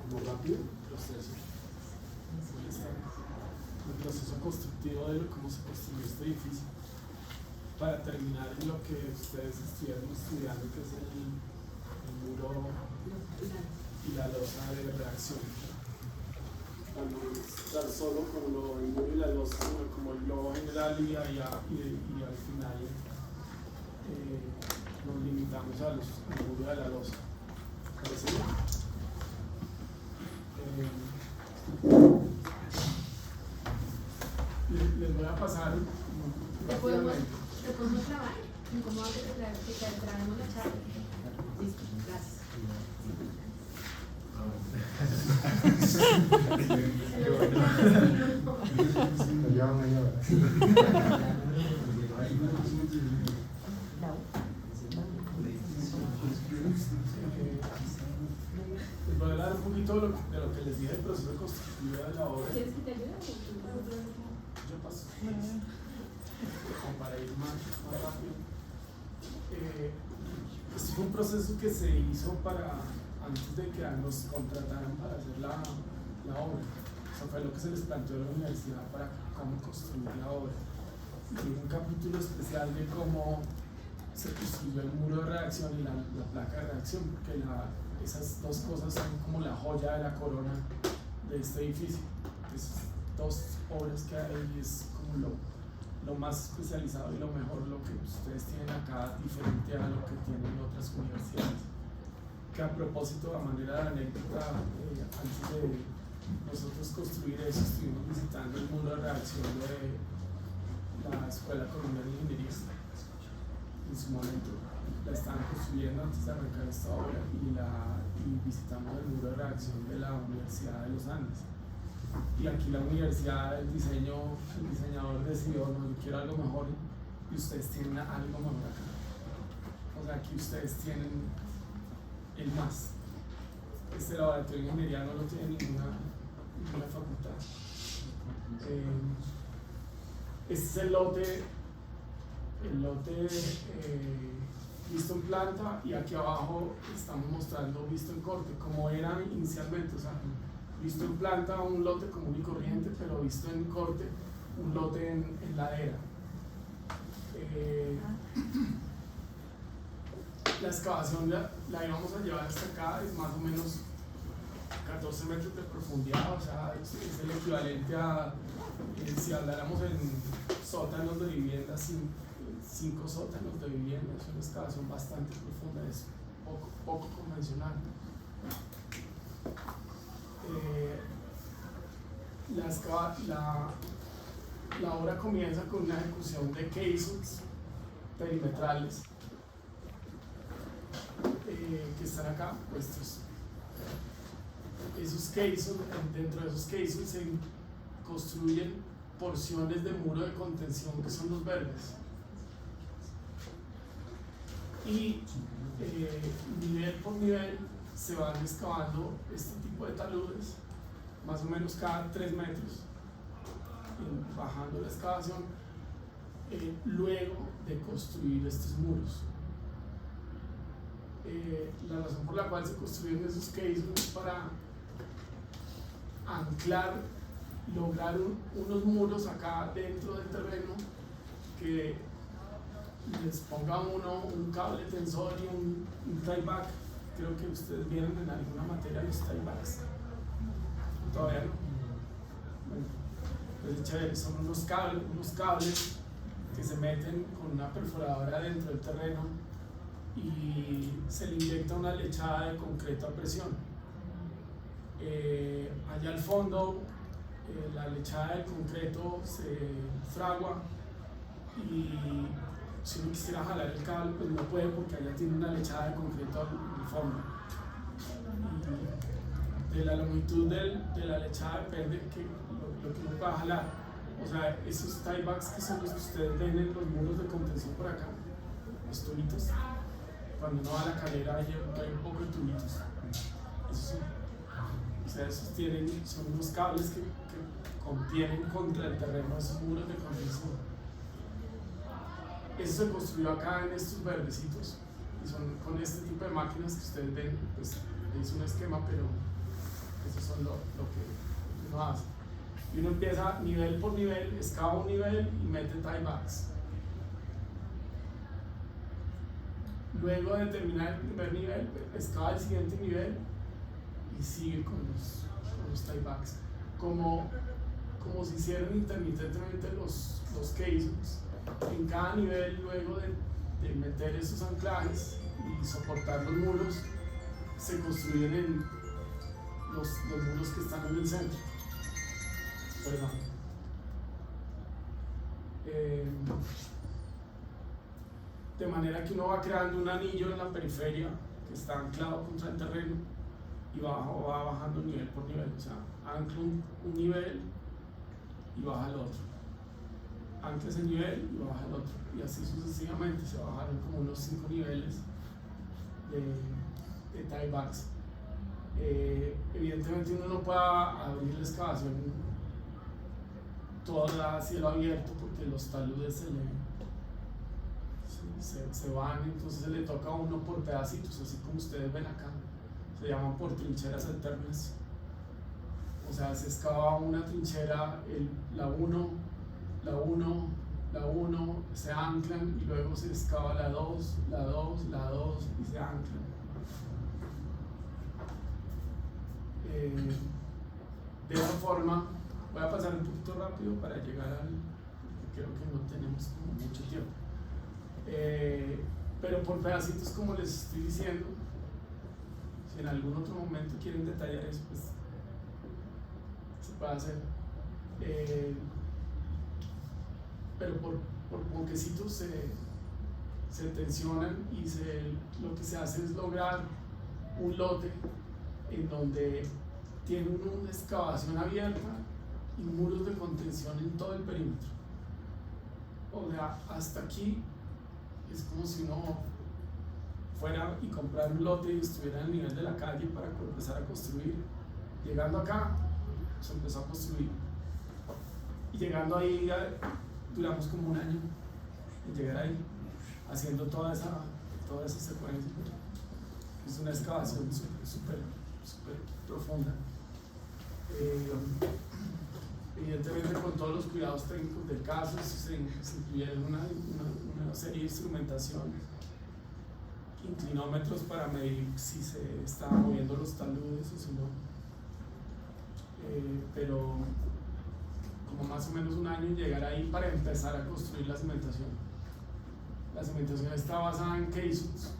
como rápido, el proceso constructivo de cómo se construyó este edificio, para terminar en lo que ustedes estuvieron estudiando, que es el muro y la losa de reacción. Para no estar solo con el muro y la losa, sino como el globo general y al final nos limitamos al muro de la losa. ¿Parece bien? Les voy a pasar rápidamente. ¿Te podemos grabar? ¿Cómo hago que traemos la charla? Listo, gracias. Les voy a hablar un poquito de lo que les dije del proceso constructivo de la obra. ¿Quieres que te ayude? Yo paso. Como para ir más rápido. Este fue un proceso que se hizo antes de que nos contrataran para hacer la obra. Eso fue lo que se les planteó a la universidad para cómo construir la obra. Y un capítulo especial de cómo se construyó el muro de reacción y la placa de reacción, porque esas dos cosas son como la joya de la corona de este edificio. Esas dos obras que hay es como lo más especializado y lo mejor, lo que ustedes tienen acá, diferente a lo que tienen otras universidades. Que a propósito, a manera de anécdota, antes de nosotros construir eso, estuvimos visitando el muro de reacción de la Escuela Colombiana de Ingeniería. En su momento la estaban construyendo antes de arrancar esta obra y visitamos el muro de reacción de la Universidad de los Andes. Y aquí la universidad, el diseñador decidió, no, yo quiero algo mejor y ustedes tienen algo mejor acá. O sea, aquí ustedes tienen el más. Este laboratorio de ingeniería no lo tiene ninguna facultad. Este es el lote visto en planta, y aquí abajo estamos mostrando visto en corte, como era inicialmente. O sea, visto en planta un lote común y corriente, pero visto en corte un lote en ladera. La excavación la íbamos a llevar hasta acá, es más o menos 14 metros de profundidad, o sea, es el equivalente a, si habláramos en sótanos de vivienda, 5 sótanos de vivienda. Es una excavación bastante profunda, es poco convencional. La obra comienza con una ejecución de caissons perimetrales que están acá puestos. Dentro de esos caissons se construyen porciones de muro de contención, que son los verdes, y nivel por nivel se van excavando este tipo de taludes, más o menos cada 3 metros, bajando la excavación, luego de construir estos muros. La razón por la cual se construyen esos caissons es para anclar, lograr unos muros acá dentro del terreno que les ponga un cable tensor y un tieback. Creo que ustedes vieron en alguna materia los tiebacks. Todavía no. Bueno, pues chévere, son unos cables que se meten con una perforadora dentro del terreno y se le inyecta una lechada de concreto a presión. Allá al fondo, la lechada de concreto se fragua, y si uno quisiera jalar el cable, pues no puede, porque allá tiene una lechada de concreto al fondo. Y de la longitud de la lechada depende lo que uno pueda jalar. O sea, esos tiebacks, que son los que ustedes ven en los muros de contención por acá, los tubitos, cuando uno va a la calera hay un poco de tubitos. Esos son unos cables que contienen contra el terreno esos muros de contención. Eso se construyó acá en estos verdecitos, y son con este tipo de máquinas que ustedes ven. Pues es un esquema, pero Eso son lo que uno hace. Y uno empieza nivel por nivel, excava un nivel y mete tiebacks. Luego de terminar el primer nivel, excava el siguiente nivel y sigue con los tiebacks. Como se hicieron intermitentemente los caissons. En cada nivel, luego de meter esos anclajes y soportar los muros, se construyen los muros que están en el centro. Perdón. De manera que uno va creando un anillo en la periferia que está anclado contra el terreno y va bajando nivel por nivel. O sea, ancla un nivel y baja el otro. Ancla ese nivel y baja el otro. Y así sucesivamente se bajaron como unos 5 niveles de tiebacks. Evidentemente uno no puede abrir la excavación toda a cielo abierto porque los taludes se van, entonces se le toca a uno por pedacitos, así como ustedes ven acá. Se llaman por trincheras alternas. O sea, se excava una trinchera, la 1, se anclan y luego se excava la 2 y se anclan. De esa forma, voy a pasar un poquito rápido para llegar creo que no tenemos como mucho tiempo. Pero por pedacitos, como les estoy diciendo, si en algún otro momento quieren detallar eso, pues se puede hacer. Pero por poquecitos se tensionan y lo que se hace es lograr un lote en donde tienen una excavación abierta y muros de contención en todo el perímetro. O sea, hasta aquí es como si uno fuera y comprara un lote y estuviera al nivel de la calle para empezar a construir. Llegando acá, se empezó a construir. Y llegando ahí, duramos como un año en llegar ahí, haciendo toda esa secuencia. Es una excavación súper profunda. Evidentemente, con todos los cuidados técnicos del caso, se incluyeron una serie de instrumentación, inclinómetros para medir si se estaban moviendo los taludes o si no. Pero como más o menos un año en llegar ahí para empezar a construir la cimentación. La cimentación está basada en caissons,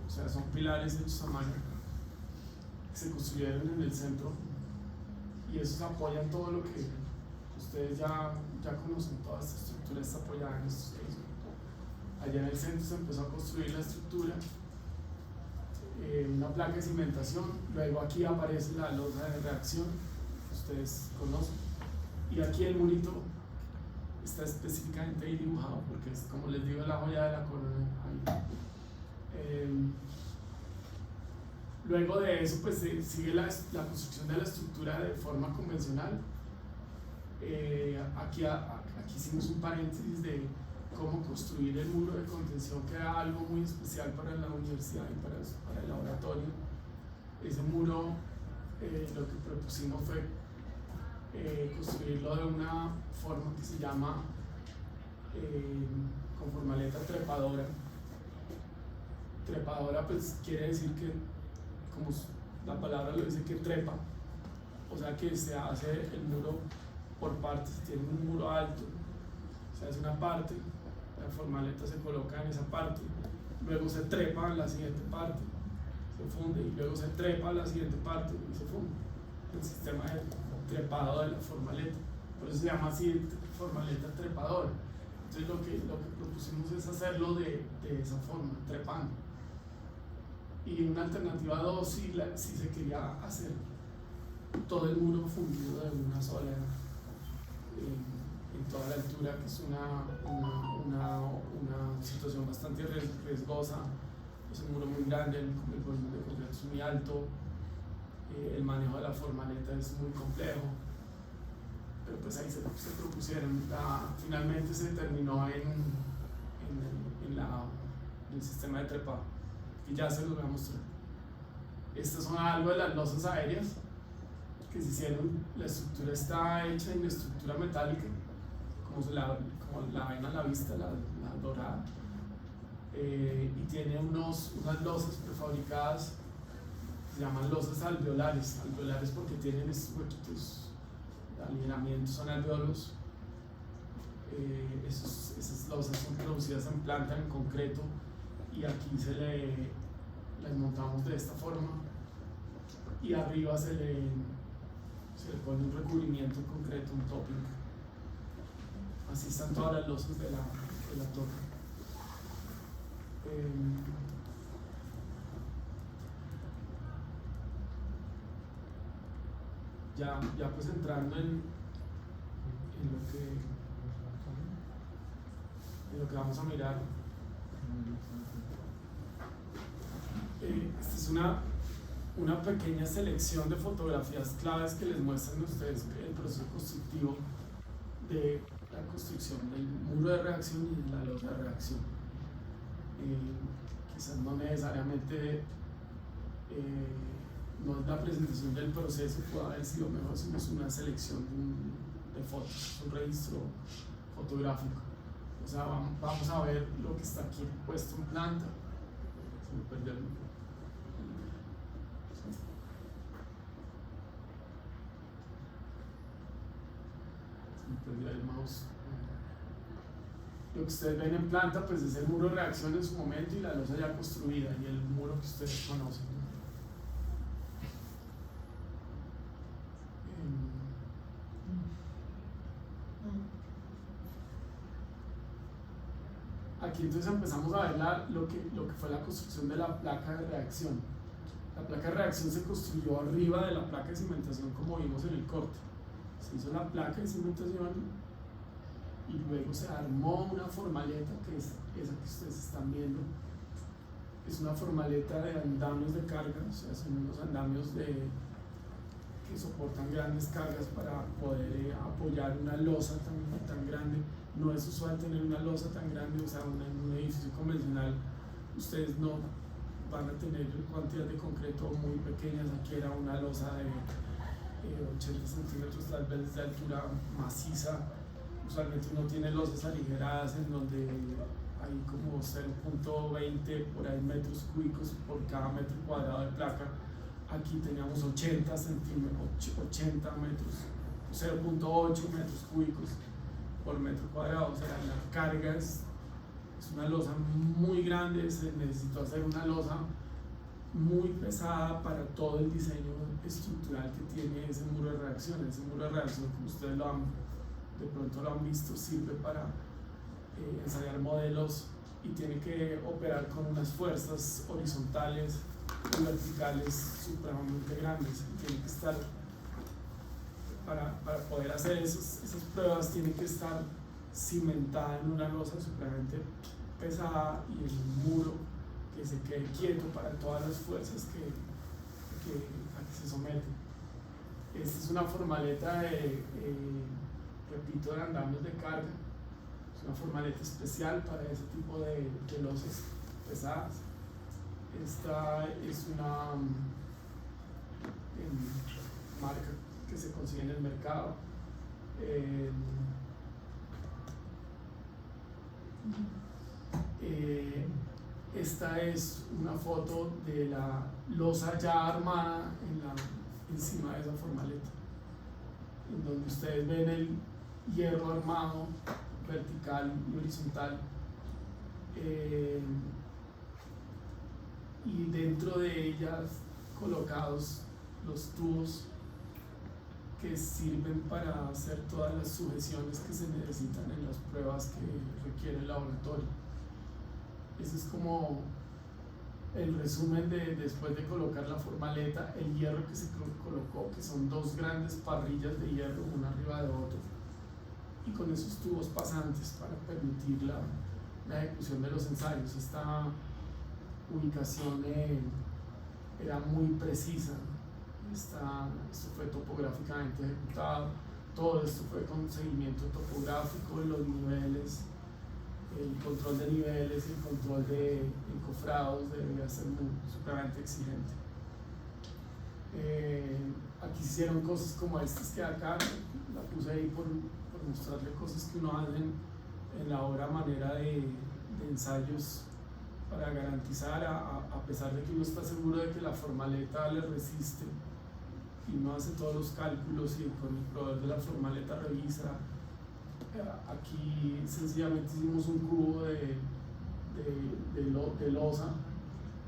o sea, son pilares hechos a mano que se construyeron en el centro y esos apoyan todo lo que ustedes ya conocen. Toda esta estructura está apoyada en estos caissons. Allá en el centro se empezó a construir la estructura, una placa de cimentación, luego aquí aparece la losa de reacción que ustedes conocen y aquí el murito está específicamente ahí dibujado porque es, como les digo, la joya de la corona. Luego de eso, pues sigue la construcción de la estructura de forma convencional. Aquí hicimos un paréntesis de cómo construir el muro de contención, que era algo muy especial para la universidad y para el laboratorio. Ese muro, lo que propusimos fue construirlo de una forma que se llama con formaleta trepadora. Trepadora pues quiere decir que, como la palabra lo dice, que trepa, o sea que se hace el muro por partes. Se tiene un muro alto, se hace una parte, la formaleta se coloca en esa parte, luego se trepa en la siguiente parte, se funde, y luego se trepa en la siguiente parte y se funde. El sistema de trepado de la formaleta, por eso se llama así, formaleta trepadora. Entonces lo que propusimos es hacerlo de esa forma, trepando. Y una alternativa 2, si se quería hacer todo el muro fundido de una sola en toda la altura, que es una situación bastante riesgosa. Es un muro muy grande, el volumen de concreto es muy alto, el manejo de la formaleta es muy complejo, pero pues ahí se propusieron. Finalmente se terminó en el sistema de trepado, y ya se los voy a mostrar. Estas son algo de las losas aéreas. que se hicieron. La estructura está hecha en estructura metálica, como la ven a la vista, la dorada, y tiene unas losas prefabricadas, se llaman losas alveolares porque tienen estos huequitos, alineamientos, son alveolos. Esas losas son producidas en planta, en concreto, y aquí las montamos de esta forma, y arriba se le pone un recubrimiento en concreto, un topping. Así están todas las losas de la torre. Ya pues entrando en lo que vamos a mirar. Esta es una pequeña selección de fotografías claves que les muestran a ustedes el proceso constructivo de la construcción del muro de reacción y de la losa de reacción. Quizás no necesariamente no es la presentación del proceso, puede haber sido mejor si es una selección de fotos, un registro fotográfico. O sea, vamos a ver lo que está aquí puesto en planta. Se me perdió el micrófono. Se me perdió el mouse. Lo que ustedes ven en planta pues es el muro de reacción en su momento y la losa ya construida y el muro que ustedes conocen. Aquí entonces empezamos a ver lo que fue la construcción de la placa de reacción. La placa de reacción se construyó arriba de la placa de cimentación, como vimos en el corte. Se hizo la placa de cimentación y luego se armó una formaleta, que es esa que ustedes están viendo. Es una formaleta de andamios de carga, o sea, son unos andamios que soportan grandes cargas para poder apoyar una losa tan grande. No es usual tener una losa tan grande, o sea, en un edificio convencional ustedes no van a tener cantidades de concreto muy pequeñas. Aquí era una losa de 80 centímetros tal vez de altura, maciza. Usualmente uno tiene losas aligeradas en donde hay como 0.20 por ahí metros cúbicos por cada metro cuadrado de placa. Aquí teníamos 80 metros, 0.8 metros cúbicos por metro cuadrado. O sea, la carga es una losa muy grande. Se necesitó hacer una losa muy pesada para todo el diseño estructural que tiene ese muro de reacción. Ese muro de reacción, como ustedes de pronto lo han visto, sirve para ensayar modelos y tiene que operar con unas fuerzas horizontales y verticales supremamente grandes. Tiene que estar, para poder hacer esas pruebas, tiene que estar cimentada en una losa supremamente pesada y en un muro que se quede quieto para todas las fuerzas a que se someten. Esta es una formaleta repito, de andamios de carga. Es una formaleta especial para ese tipo de losas pesadas. Esta es una marca que se consigue en el mercado. Esta es una foto de la losa ya armada encima de esa formaleta, en donde ustedes ven el hierro armado vertical y horizontal, y dentro de ellas colocados los tubos que sirven para hacer todas las sujeciones que se necesitan en las pruebas que requiere el laboratorio. Ese es como el resumen después de colocar la formaleta, el hierro que se colocó, que son dos grandes parrillas de hierro, una arriba de otra, y con esos tubos pasantes para permitir la ejecución de los ensayos. Esta ubicación era muy precisa. Esto fue topográficamente ejecutado. Todo esto fue con seguimiento topográfico de los niveles, el control de niveles, el control de encofrados debía ser muy supremamente exigente. Aquí se hicieron cosas como estas que acá, la puse ahí por mostrarle cosas que uno hace en la obra a manera de ensayos para garantizar, a pesar de que uno está seguro de que la formaleta le resiste, y uno hace todos los cálculos y con el proveedor de la formaleta revisa. Aquí sencillamente hicimos un cubo de losa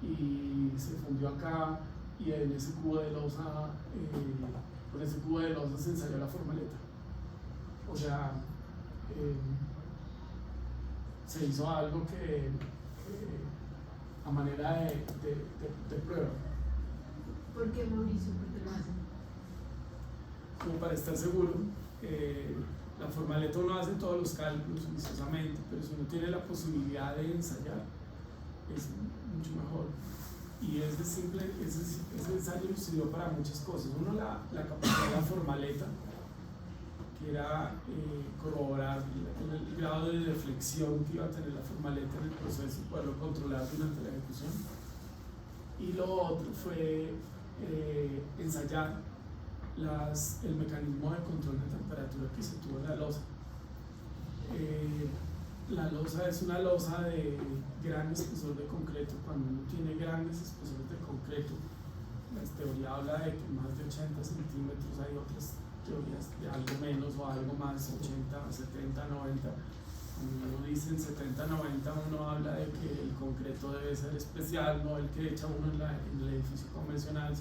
y se fundió acá, y en ese cubo de losa, con ese cubo de losa se ensayó la formaleta. O sea, se hizo algo que a manera de prueba. ¿Por qué, Mauricio? ¿Por qué lo hacen? Como para estar seguro. La formaleta uno hace todos los cálculos juiciosamente, pero si uno tiene la posibilidad de ensayar, es mucho mejor. Y ese ensayo sirvió para muchas cosas. Uno, la capacidad de la formaleta, que era corroborar el grado de deflexión que iba a tener la formaleta en el proceso y poderlo controlar durante la ejecución. Y lo otro fue ensayar el mecanismo de control de temperatura que se tuvo en la losa. La losa es una losa de gran espesor de concreto. Cuando uno tiene grandes espesores de concreto, la teoría habla de que más de 80 centímetros, hay otras teorías de algo menos o algo más, 80, 70, 90. Cuando uno dice en 70, 90, uno habla de que el concreto debe ser especial, no el que echa uno en el edificio convencional,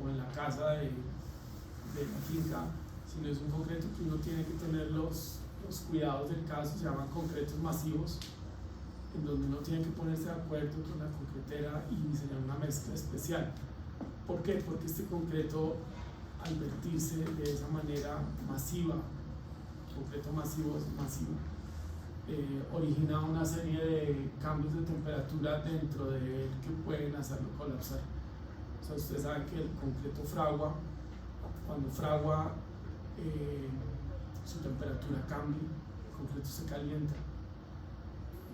o en la casa de la finca, sino es un concreto que uno tiene que tener los cuidados del caso. Se llaman concretos masivos, en donde uno tiene que ponerse de acuerdo con la concretera y diseñar una mezcla especial. ¿Por qué? Porque este concreto, al vertirse de esa manera masiva, concreto masivo es masivo, origina una serie de cambios de temperatura dentro de él que pueden hacerlo colapsar. O sea, ustedes saben que el concreto fragua. Cuando fragua, su temperatura cambia, el concreto se calienta.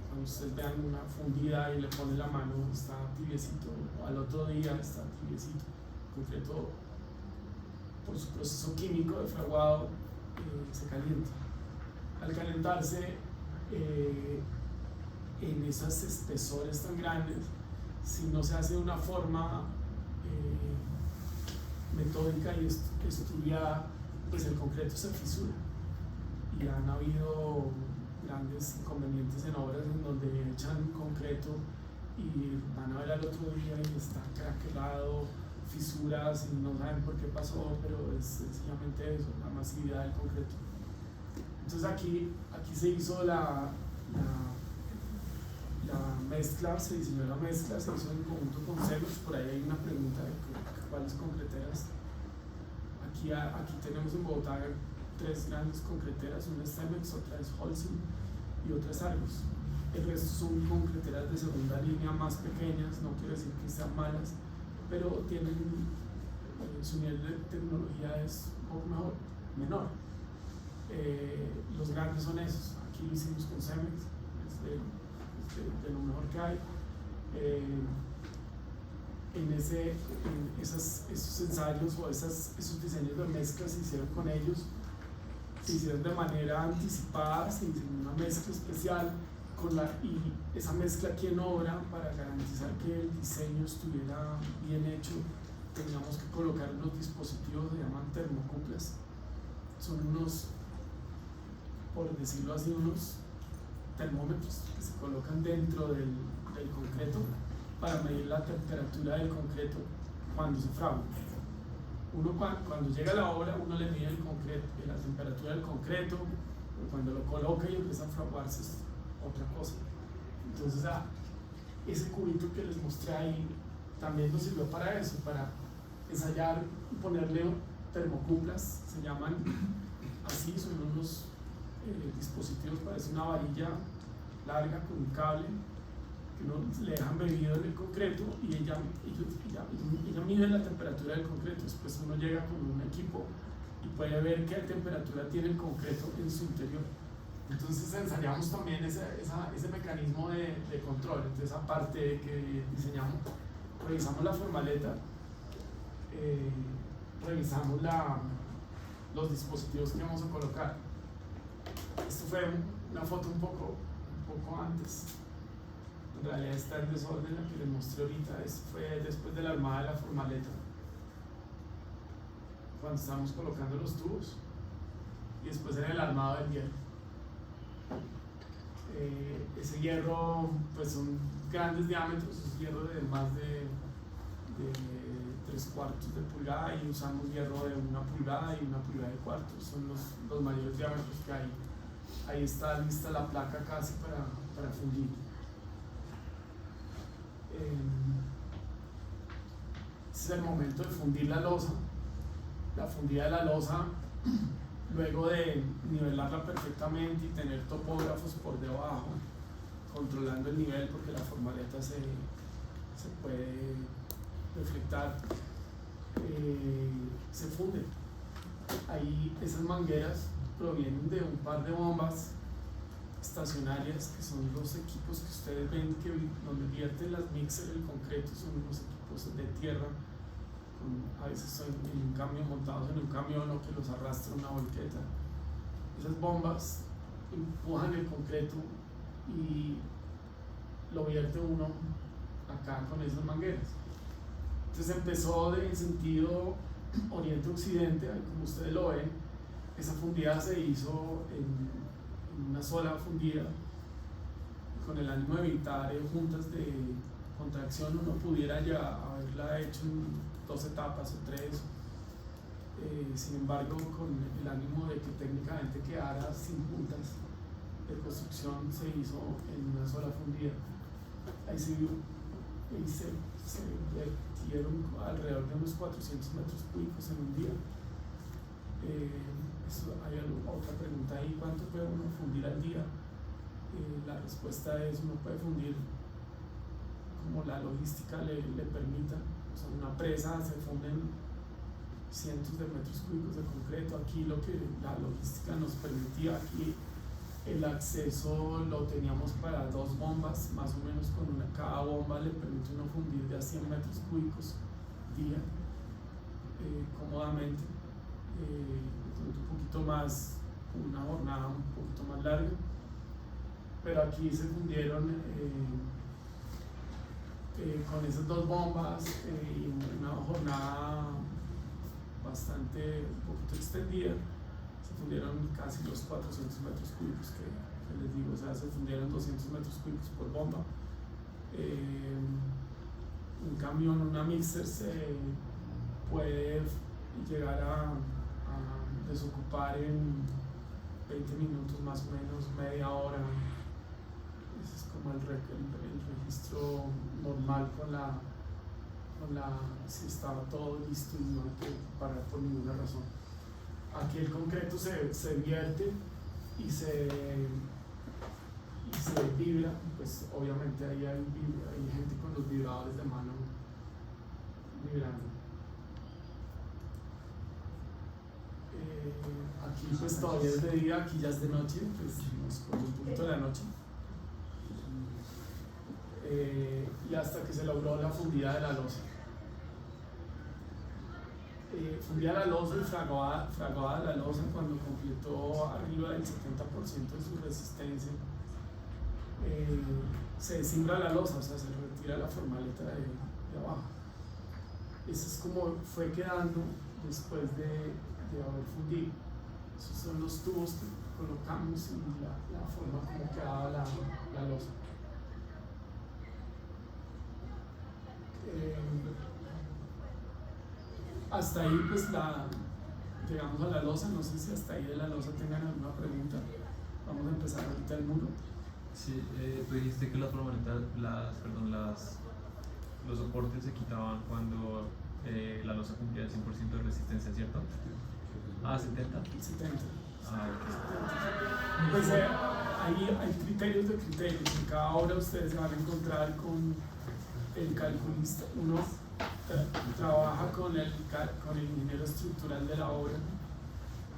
Cuando ustedes vean una fundida y le ponen la mano, está tibiecito, o al otro día está tibiecito. El concreto, por su proceso químico de fraguado, se calienta. Al calentarse, en esos espesores tan grandes, si no se hace de una forma metódica y estudiada, pues el concreto se fisura. Y han habido grandes inconvenientes en obras en donde echan concreto y van a ver al otro día y está craquelado, fisuras, y no saben por qué pasó, pero es sencillamente eso, la masividad del concreto. Entonces aquí se hizo la mezcla, se diseñó la mezcla, se hizo en conjunto con Cemex. Por ahí hay una pregunta de cuáles concreteras. Aquí tenemos en Bogotá 3 grandes concreteras, una es Cemex, otra es Holcim y otra es Argos. El resto son concreteras de segunda línea más pequeñas, no quiero decir que sean malas, pero tienen su nivel de tecnología es un poco menor. Los grandes son esos. Aquí lo hicimos con Cemex, de lo mejor que hay. Esos ensayos o esos diseños de mezclas se hicieron con ellos, se hicieron de manera anticipada, se diseñó una mezcla especial y esa mezcla aquí en obra, para garantizar que el diseño estuviera bien hecho, teníamos que colocar unos dispositivos que se llaman termocuplas. Son unos, por decirlo así, unos termómetros que se colocan dentro del concreto para medir la temperatura del concreto cuando se fragua. Uno cuando llega a la obra, uno le mide la temperatura del concreto, pero cuando lo coloca y empieza a fraguarse es otra cosa. Entonces ese cubito que les mostré ahí también nos sirvió para eso, para ensayar y ponerle termocuplas, se llaman así, son unos dispositivos, parece una varilla larga con un cable que uno le dejan bebido en el concreto y ella mide la temperatura del concreto. Después uno llega con un equipo y puede ver qué temperatura tiene el concreto en su interior. Entonces ensayamos también ese mecanismo de control. Entonces, aparte de que revisamos la formaleta, revisamos los dispositivos que vamos a colocar. Esto fue una foto un poco antes. En realidad está en desorden la que les mostré ahorita. Esto fue después de la armada de la formaleta, cuando estábamos colocando los tubos, y después en el armado del hierro. Ese hierro pues son grandes diámetros, es hierro de más de 3/4 de pulgada, y usamos hierro de 1 pulgada y 1,25 pulgadas, son los mayores diámetros que hay. Ahí está lista la placa casi para fundir. Este es el momento de fundir la losa. La fundida de la losa, luego de nivelarla perfectamente y tener topógrafos por debajo controlando el nivel, porque la formaleta se puede deflectar, se funde. Ahí esas mangueras provienen de un par de bombas estacionarias, que son los equipos que ustedes ven que donde vierten las mixer el concreto, son los equipos de tierra, a veces son en un camión, montados en un camión, o que los arrastra una volqueta. Esas bombas empujan el concreto y lo vierte uno acá con esas mangueras. Entonces empezó en sentido oriente-occidente, como ustedes lo ven. Esa fundida se hizo en una sola fundida, con el ánimo de evitar juntas de contracción. Uno pudiera ya haberla hecho en 2 etapas o 3, sin embargo con el ánimo de que técnicamente quedara sin juntas de construcción, se hizo en una sola fundida. Ahí se vertieron alrededor de unos 400 metros cúbicos en un día. Hay otra pregunta ahí: ¿cuánto puede uno fundir al día? La respuesta es: uno puede fundir como la logística le permita. O sea, una presa se funden cientos de metros cúbicos de concreto. Aquí lo que la logística nos permitía, aquí el acceso lo teníamos para 2 bombas, más o menos, con cada bomba le permite uno fundir de a 100 metros cúbicos día, cómodamente. Un poquito más, una jornada un poquito más larga, pero aquí se fundieron con esas 2 bombas y una jornada bastante, un poquito extendida, se fundieron casi los 400 metros cúbicos que les digo. O sea, se fundieron 200 metros cúbicos por bomba. Un camión, una mixer, se puede llegar a desocupar en 20 minutos más o menos, media hora. Ese es como el registro normal si estaba todo listo y no hay que parar por ninguna razón. Aquí el concreto se vierte y se vibra. Pues obviamente ahí hay gente con los vibradores de mano vibrando. Aquí pues todavía es de día, aquí ya es de noche, pues nos coge un poquito de la noche. Y hasta que se logró la fundida de la losa. Fundida la losa y fraguada la losa, cuando completó arriba del 70% de su resistencia, se desimbra la losa, o sea, se retira la formaleta de abajo. Eso es como fue quedando después de haber fundido. Esos son los tubos que colocamos y la forma como quedaba la losa. Hasta ahí pues llegamos a la losa. No sé si hasta ahí de la losa tengan alguna pregunta. Vamos a empezar ahorita el muro. Sí, tú dijiste que las formaletas, los soportes se quitaban cuando la losa cumplía el 100% de resistencia, ¿cierto? Ah, 70. 70. Ah, ok. Pues ahí hay criterios de criterios. En cada obra ustedes se van a encontrar con el calculista. Uno trabaja con el ingeniero estructural de la obra.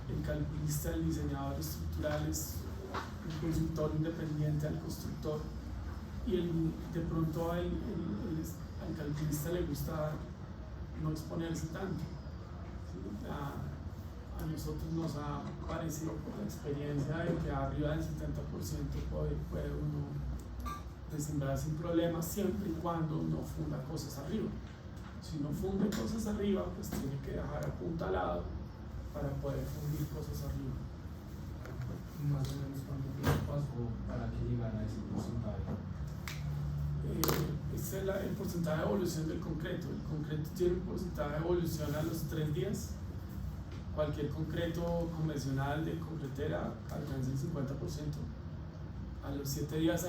El calculista, el diseñador estructural, es un consultor independiente al constructor, y de pronto al calculista le gusta no exponerse tanto, ¿sí? nosotros nos ha parecido por la experiencia de que arriba del 70% puede uno desimbrar sin problemas, siempre y cuando no funda cosas arriba. Si no funde cosas arriba, pues tiene que dejar apuntalado para poder fundir cosas arriba. Más o menos cuánto tiempo pasó para que llegara a ese porcentaje. Este es el porcentaje de evolución del concreto. El concreto tiene un porcentaje de evolución a los 3 días. Cualquier concreto convencional de concretera alcanza el 50%. A los 7 días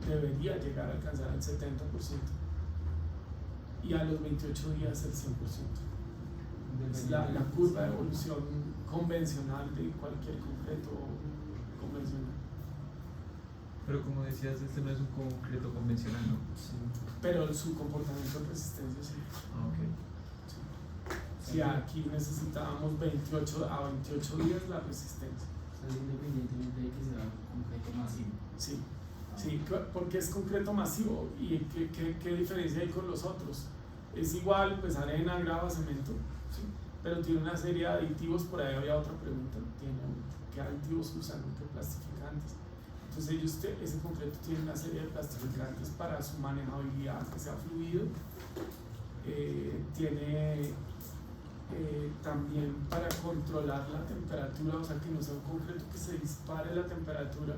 debería llegar a alcanzar el 70%. Y a los 28 días el 100%. Es la curva de evolución convencional de cualquier concreto convencional. Pero como decías, este no es un concreto convencional, ¿no? Sí. Pero su comportamiento de resistencia sí. Ah, ok. Sí, aquí necesitábamos 28 días la resistencia. O sea, independientemente de que sea un concreto masivo. Sí, sí, porque es concreto masivo. ¿Y qué diferencia hay con los otros? Es igual, pues arena, grava, cemento, ¿sí? Pero tiene una serie de aditivos. Por ahí había otra pregunta, ¿qué aditivos usan? ¿Qué plastificantes? Entonces ese concreto tiene una serie de plastificantes para su manejabilidad, que sea fluido. Tiene también para controlar la temperatura, o sea que no sea un concreto que se dispare la temperatura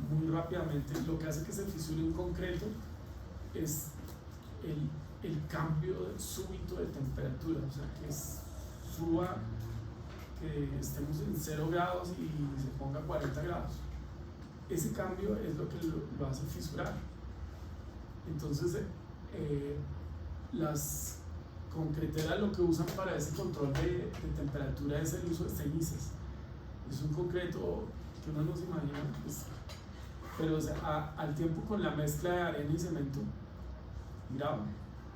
muy rápidamente. Lo que hace que se fisure un concreto es el cambio súbito de temperatura, o sea que suba, que estemos en 0 grados y se ponga a 40 grados. Ese cambio es lo que lo hace fisurar. Entonces las concreteras lo que usan para ese control de temperatura es el uso de cenizas. Es un concreto que uno no se imagina, pues, pero o sea, al tiempo con la mezcla de arena y cemento y grava,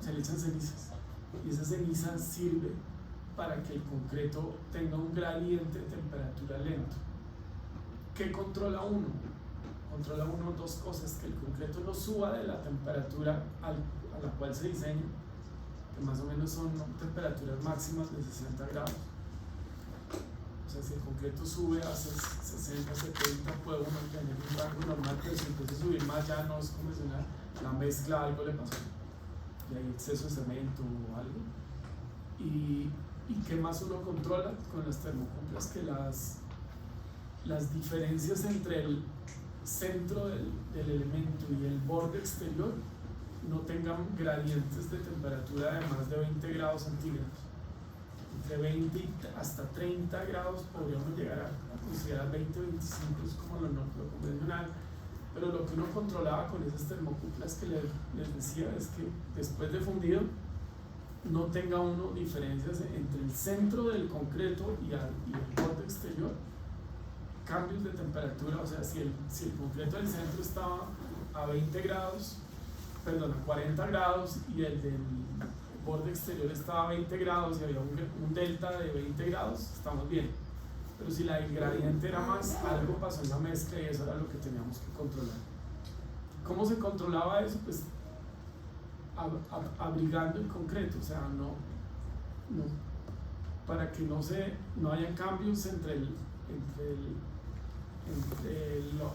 se le echan cenizas, y esa ceniza sirve para que el concreto tenga un gradiente de temperatura lento. ¿Qué controla uno? Controla uno 2 cosas: que el concreto no suba de la temperatura a la cual se diseña, que más o menos son temperaturas máximas de 60 grados. O sea, si el concreto sube a 60, 70, puede uno tener un rango normal, pero si empieza a subir más ya no es convencional. La mezcla, algo le pasó, y hay exceso de cemento o algo. ¿Y qué más uno controla con las termocuplas? Que las diferencias entre el centro del elemento y el borde exterior no tengan gradientes de temperatura de más de 20 grados centígrados. Entre 20 hasta 30 grados podríamos llegar a considerar 20-25 es como lo convencional. Pero lo que uno controlaba con esas termocuplas que les decía es que después de fundido no tenga uno diferencias entre el centro del concreto y el borde exterior, cambios de temperatura. O sea, si el concreto del centro estaba a 20 grados, perdón, a 40 grados, y el del borde exterior estaba a 20 grados y había un delta de 20 grados, estamos bien. Pero si el gradiente era más, algo pasó en la mezcla y eso era lo que teníamos que controlar. ¿Cómo se controlaba eso? Pues abrigando el concreto, o sea, para que no haya cambios entre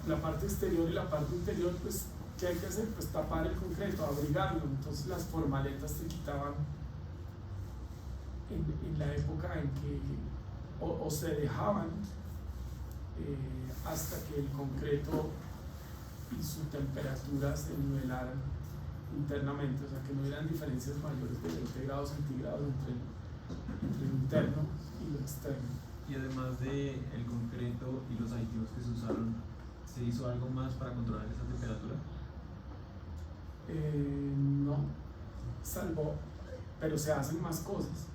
la parte exterior y la parte interior. Pues, ¿qué hay que hacer? Pues tapar el concreto, abrigarlo. Entonces las formaletas se quitaban en la época en que o se dejaban hasta que el concreto y su temperatura se nivelaran internamente, o sea que no hubieran diferencias mayores de 20 grados centígrados entre lo interno y lo externo. Y además del concreto y los aditivos que se usaron, ¿se hizo algo más para controlar esa temperatura? No, salvo, pero se hacen más cosas.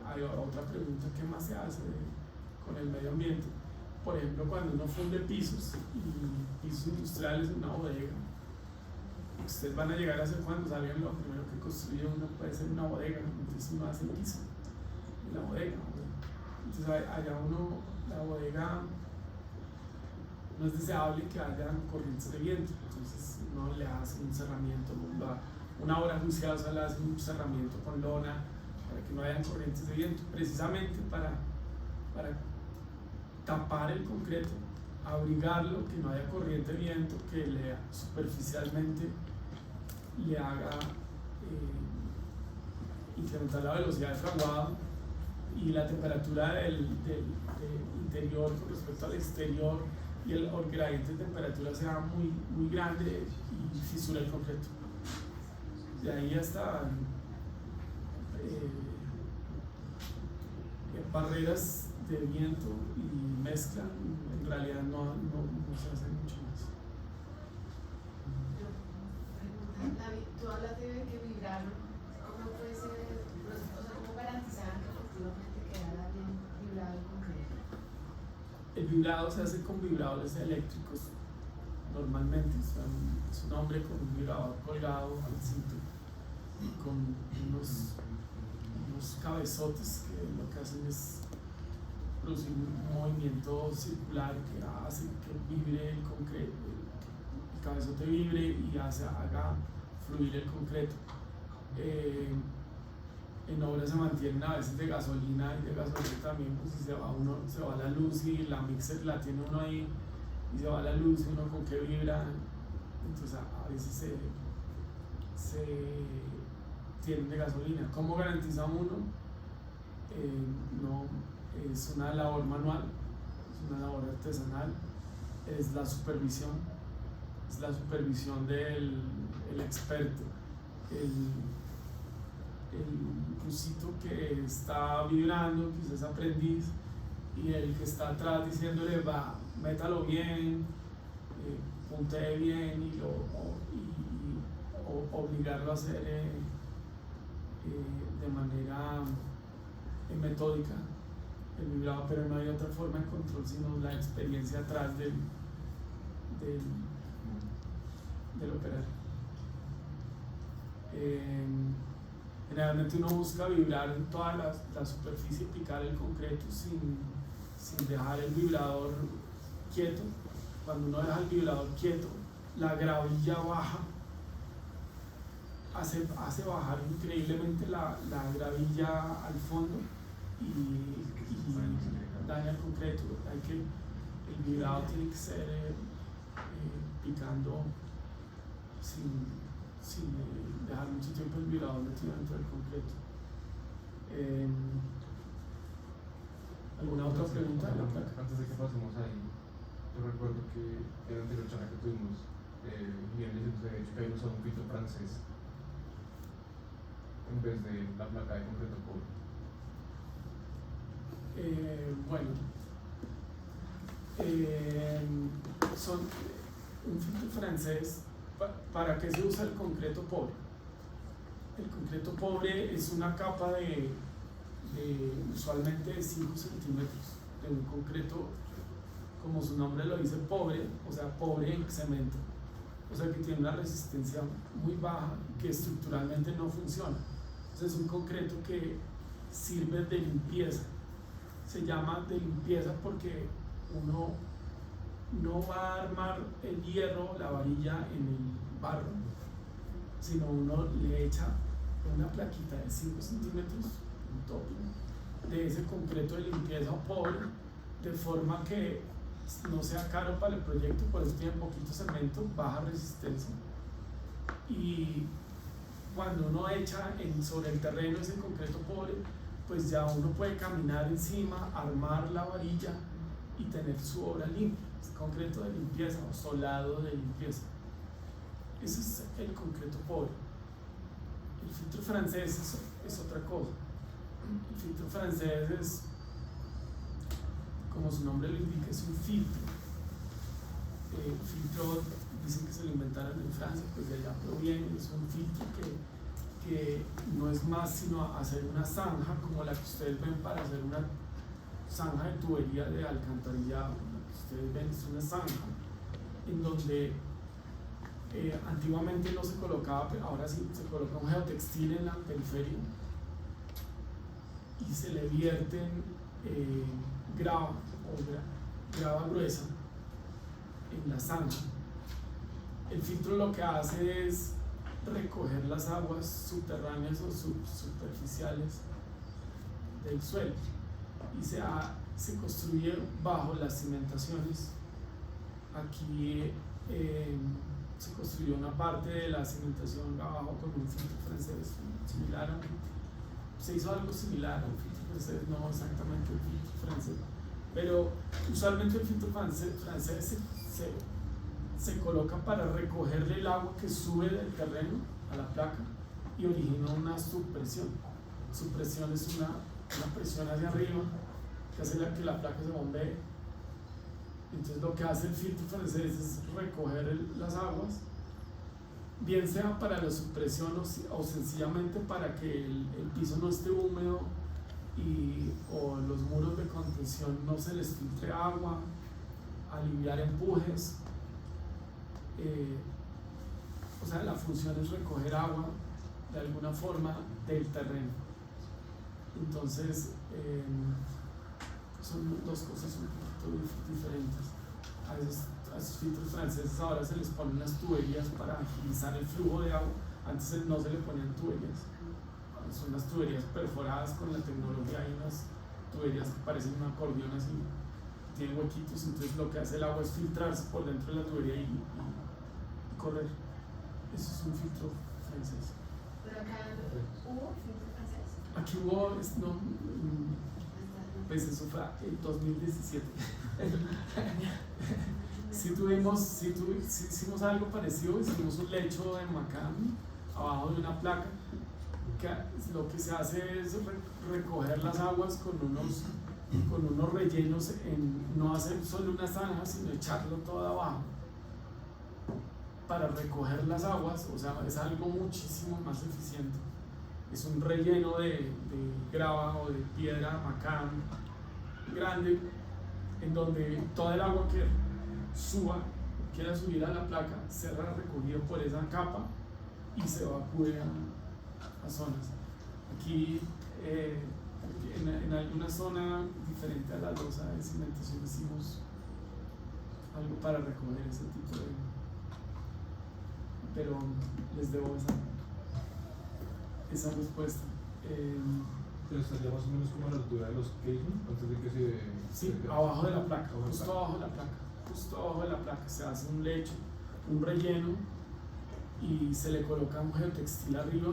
Hay otra pregunta: ¿qué más se hace con el medio ambiente? Por ejemplo, cuando uno funde pisos y pisos industriales en una bodega, ustedes van a llegar a hacer, cuando salgan, lo primero que construye uno puede ser una bodega, entonces uno hace piso en la bodega. Entonces allá la bodega no es deseable que haya corrientes de viento, entonces uno le hace un cerramiento, una obra juiciosa le hace un cerramiento con lona para que no hayan corrientes de viento, precisamente para tapar el concreto, abrigarlo, que no haya corriente de viento que superficialmente le haga incrementar la velocidad de fraguado y la temperatura del interior con respecto al exterior, y el gradiente de temperatura sea muy grande y fisura el concreto. De ahí hasta barreras de viento y mezcla, en realidad no se hace mucho más. Tú hablas de que vibraron, ¿cómo puede ser, cómo garantizar que efectivamente quedara bien vibrado el concreto? El vibrado se hace con vibradores eléctricos normalmente, es un hombre con un vibrador colgado al cinto y con unos cabezotes que lo que hacen es producir un movimiento circular que hace que vibre el concreto, el cabezote vibre y haga fluir el concreto. En obras se mantienen a veces de gasolina, y de gasolina también, pues si se va la luz y la mixer la tiene uno ahí y se va la luz y uno con qué vibra, entonces a veces se tienen de gasolina. ¿Cómo garantiza uno? No es una labor manual, es una labor artesanal, es la supervisión del experto, el busito que está vibrando, que es aprendiz, y el que está atrás diciéndole métalo bien, puntee bien y obligarlo a hacer de manera metódica el vibrado, pero no hay otra forma de control sino la experiencia atrás del operario. Generalmente uno busca vibrar en toda la superficie, picar el concreto sin dejar el vibrador quieto. Cuando uno deja el vibrador quieto, la gravilla baja, hace bajar increíblemente la gravilla al fondo y daña el concreto. El vibrado tiene que ser picando sin dejar mucho tiempo el vibrador metido dentro del concreto. ¿Alguna otra pregunta de la placa? Antes de que pasemos ahí, yo recuerdo que en la anterior charla que tuvimos, ingeniero de hecho que había usado un filtro francés en vez de la placa de concreto pobre. Bueno, son un filtro francés. ¿Para qué se usa el concreto pobre? El concreto pobre es una capa de usualmente de 5 centímetros de un concreto, como su nombre lo dice, pobre, o sea, pobre en cemento, o sea que tiene una resistencia muy baja y que estructuralmente no funciona. Entonces es un concreto que sirve de limpieza. Se llama de limpieza porque uno no va a armar el hierro, la varilla en el barro, sino uno le echa una plaquita de 5 centímetros, un topping de ese concreto de limpieza pobre, de forma que no sea caro para el proyecto, por eso tiene poquito cemento, baja resistencia, y cuando uno echa sobre el terreno ese concreto pobre, pues ya uno puede caminar encima, armar la varilla y tener su obra limpia. Es concreto de limpieza o solado de limpieza. Ese es el concreto pobre. El filtro francés es otra cosa. El filtro francés es, como su nombre lo indica, es un filtro. El filtro dicen que se lo inventaron en Francia, pues de allá proviene. Es un filtro que no es más sino hacer una zanja como la que ustedes ven para hacer una zanja de tubería de alcantarillado. Ustedes ven, es una zanja en donde antiguamente no se colocaba, pero ahora sí se coloca un geotextil en la periferia y se le vierten grava gruesa en la zanja. El filtro lo que hace es recoger las aguas subterráneas o superficiales del suelo y se construye bajo las cimentaciones. Aquí se construyó una parte de la cimentación abajo con un filtro francés similar se hizo algo similar al filtro francés, no exactamente el filtro francés, pero usualmente el filtro francés se coloca para recogerle el agua que sube del terreno a la placa y origina una subpresión. Subpresión es una presión hacia arriba que hace que la placa se bombee. Entonces lo que hace el filtro francés es recoger las aguas, bien sea para la subpresión o sencillamente para que el piso no esté húmedo o los muros de contención no se les filtre agua, aliviar empujes. O sea, la función es recoger agua de alguna forma del terreno. Entonces, son dos cosas un poquito diferentes. A esos filtros franceses ahora se les ponen unas tuberías para agilizar el flujo de agua. Antes no se le ponían tuberías. Son unas tuberías perforadas con la tecnología. Hay unas tuberías que parecen un acordeón así, tienen huequitos. Entonces lo que hace el agua es filtrarse por dentro de la tubería y correr. Eso es un filtro francés. Pero acá hubo filtro francés. Aquí hubo, pues eso fue en 2017. Sí hicimos algo parecido, hicimos un lecho en Macam, abajo de una placa, que lo que se hace es recoger las aguas con unos rellenos, no hacer solo una zanja, sino echarlo todo abajo para recoger las aguas. O sea, es algo muchísimo más eficiente. Es un relleno de grava o de piedra Macam grande, en donde toda el agua que quiera subir a la placa será recogido por esa capa y se evacúe a zonas. Aquí en alguna zona diferente a la losa de cimentación hicimos algo para recoger ese tipo de... Pero les debo esa respuesta. Pero estaría más o menos como a la altura de los casements antes de que se... Sí, abajo de la placa, justo abajo de la placa. Justo abajo de la placa se hace un lecho, un relleno y se le coloca un geotextil arriba.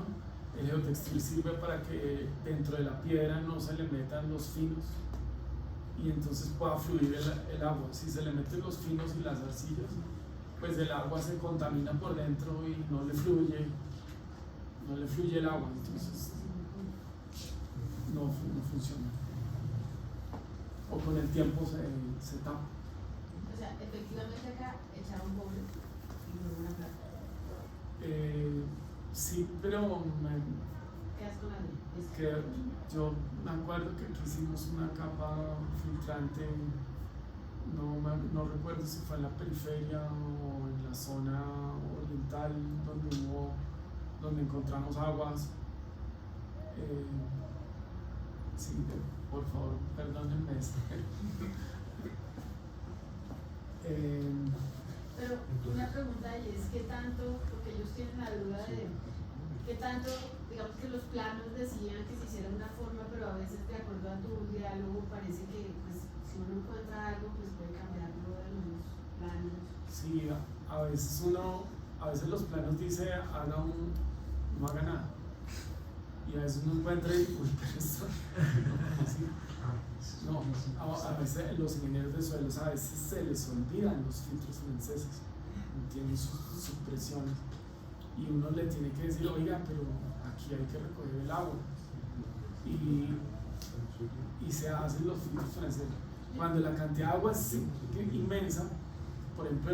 El geotextil sirve para que dentro de la piedra no se le metan los finos y entonces pueda fluir el agua. Si se le meten los finos y las arcillas, pues el agua se contamina por dentro y no le fluye el agua, entonces no funciona. O con el tiempo se tapa. O sea, efectivamente acá echaron cobre y luego una placa. Sí, pero ¿Qué haces con la ley? que yo me acuerdo que aquí hicimos una capa filtrante, no recuerdo si fue en la periferia o en la zona oriental donde encontramos aguas. Sí, por favor, perdónenme. Pero una pregunta ahí es ¿qué tanto, porque ellos tienen la duda de qué tanto, digamos que los planos decían que se hiciera de una forma, pero a veces de acuerdo a tu diálogo parece que pues, si uno encuentra algo pues puede cambiarlo de los planos? Sí, a veces los planos dice no haga nada. Y a veces uno encuentra y uy, pero esto no, a veces los ingenieros de suelos a veces se les olvidan los filtros franceses, no tienen sus presiones y uno le tiene que decir, oiga, pero aquí hay que recoger el agua y se hacen los filtros franceses. Cuando la cantidad de agua es inmensa, por ejemplo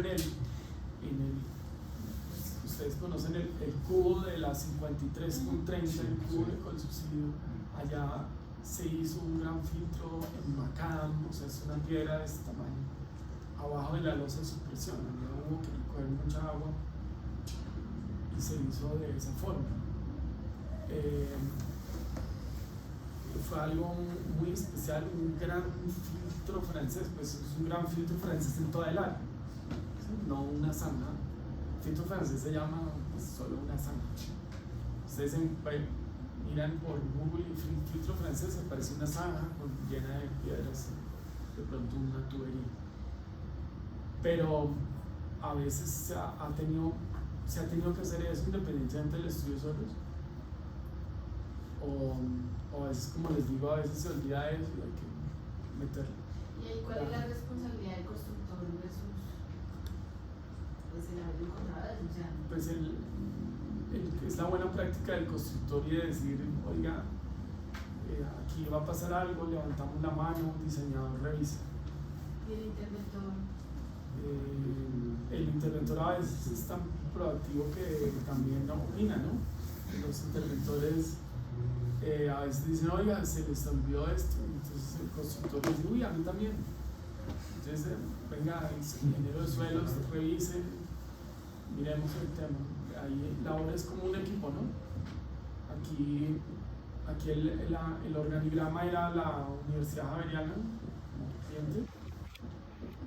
ustedes conocen el cubo de la 53,30, el cubo de colsubsidio, allá se hizo un gran filtro en Macam, o sea, es una piedra de este tamaño, abajo de la losa de supresión, donde hubo que recoger mucha agua y se hizo de esa forma. Fue algo muy especial, un gran filtro francés, pues es un gran filtro francés en toda el área, no una zanja. El filtro francés se llama pues, solo una zanja. Ustedes miran por Google y filtro francés, aparece una zanja llena de piedras, de pronto una tubería. Pero a veces se ha tenido que hacer eso independientemente del estudio solos. O a veces, como les digo, a veces se olvida eso y hay que meterlo. ¿Y ahí cuál es la responsabilidad del constructor versus el haber encontrado eso? O sea, Pues es la buena práctica del constructor y de decir, oiga, aquí va a pasar algo, levantamos la mano, diseñador revisa. y el interventor. El interventor a veces es tan proactivo que también no opina, ¿no? Los interventores a veces dicen, oiga, se les olvidó esto, entonces el constructor dice, uy, a mí también. Entonces, venga, ingeniero de suelos, revisen, miremos el tema. Ahí la obra es como un equipo, ¿no? Aquí el organigrama era la Universidad Javeriana, como cliente,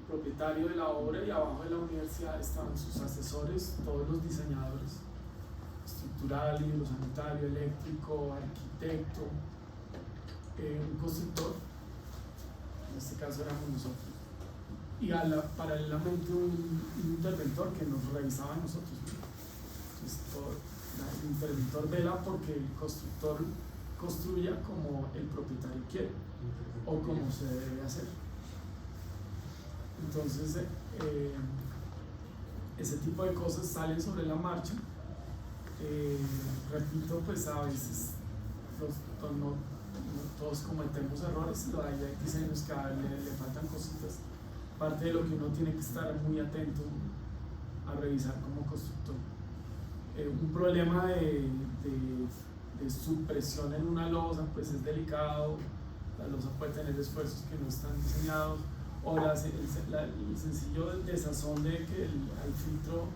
propietario de la obra, y abajo de la universidad estaban sus asesores, todos los diseñadores estructural, hidrosanitario, eléctrico, arquitecto, un constructor, en este caso éramos nosotros, y paralelamente un interventor que nos revisaba a nosotros, ¿no? Entonces, el interventor vela porque el constructor construya como el propietario quiere o como se debe hacer. Entonces, ese tipo de cosas salen sobre la marcha. Repito, pues a veces no todos cometemos errores, hay diseños que le faltan cositas, parte de lo que uno tiene que estar muy atento a revisar como constructor. Un problema de subpresión en una losa pues es delicado, la losa puede tener esfuerzos que no están diseñados, o el sencillo desazón de que al filtro,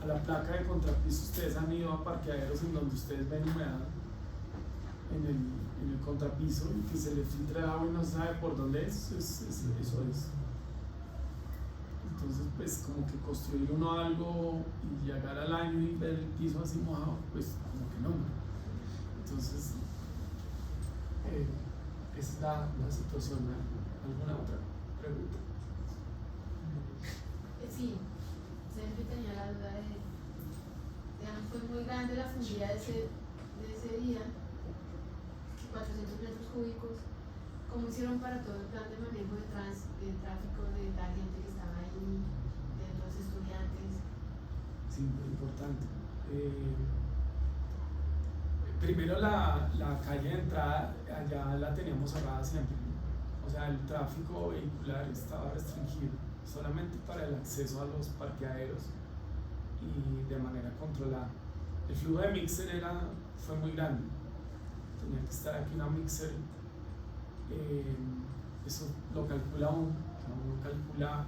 a la placa de contrapiso, ustedes han ido a parqueaderos en donde ustedes ven humedad en el contrapiso y que se le filtra el agua y no se sabe por dónde eso es. Entonces, pues como que construir uno algo y llegar al año y ver el piso así mojado, pues como que no. Entonces, esa es la situación. ¿Alguna otra pregunta? Sí, siempre tenía la duda de, digamos, fue muy grande la fundida de ese día, 400 metros cúbicos. ¿Cómo hicieron para todo el plan de manejo de tráfico de la gente que estaba ahí, de los estudiantes? Sí, muy importante. Primero la calle de entrada allá la teníamos cerrada siempre, o sea, el tráfico vehicular estaba restringido solamente para el acceso a los parqueaderos y de manera controlada. El flujo de mixer fue muy grande, tenía que estar aquí una mixer, eso lo calcula uno calcula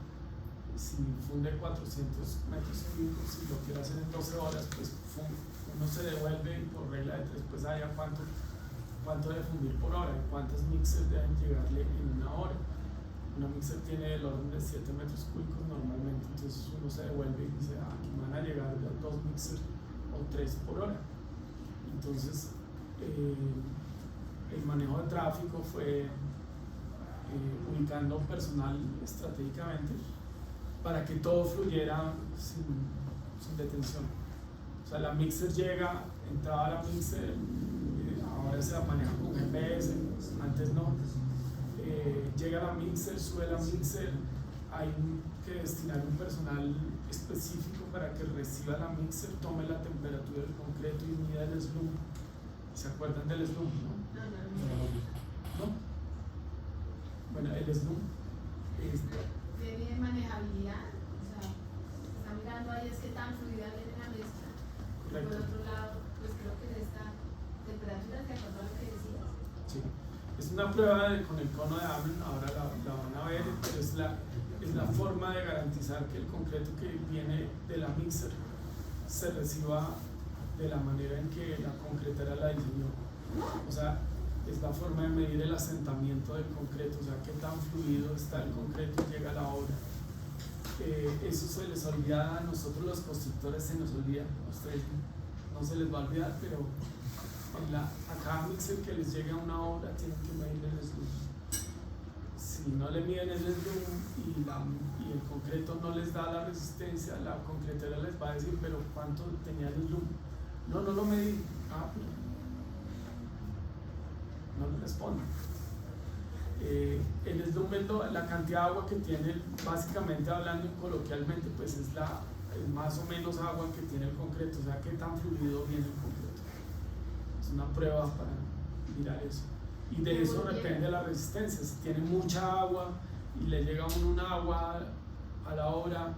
si funde 400 metros cúbicos y lo quiere hacer en 12 horas, pues uno se devuelve y por regla de 3 pues haya cuánto debe fundir por hora y cuántas mixers deben llegarle en una hora. Una mixer tiene el orden de 7 metros cúbicos normalmente, entonces uno se devuelve y dice, aquí van a llegar 2 mixers o 3 por hora. Entonces, el manejo de tráfico fue ubicando personal estratégicamente para que todo fluyera sin detención. O sea, la mixer llega, entraba la mixer, ahora se la maneja con GPS, antes no. Llega la mixer, sube la mixer, hay que destinar un personal específico para que reciba la mixer, tome la temperatura del concreto y mida el slump. ¿Se acuerdan del slump, no? No. ¿No? Bueno, el slump ¿Tiene manejabilidad? O sea, está mirando ahí es que tan fluida viene la mezcla. Correcto. Por otro lado, pues creo que esta temperatura, ¿de acuerdo a lo que decías? Sí. Es una prueba con el cono de Amron, ahora la van a ver, pero es la forma de garantizar que el concreto que viene de la mixer se reciba de la manera en que la concretera la diseñó. O sea, es la forma de medir el asentamiento del concreto, o sea, qué tan fluido está el concreto y llega a la obra. Eso se les olvida a nosotros los constructores, se nos olvida, a ustedes no se les va a olvidar, pero A cada mixer que les llegue a una obra tienen que medir el slump. Si no le miden el slump y el concreto no les da la resistencia, la concretera les va a decir, pero ¿cuánto tenía el slump? No lo medí. No le responden. El slump es la cantidad de agua que tiene, básicamente hablando coloquialmente, pues es más o menos agua que tiene el concreto, o sea, qué tan fluido viene el concreto. Es una prueba para mirar eso. Y de eso depende la resistencia. Si tiene mucha agua y le llega a uno un agua a la obra,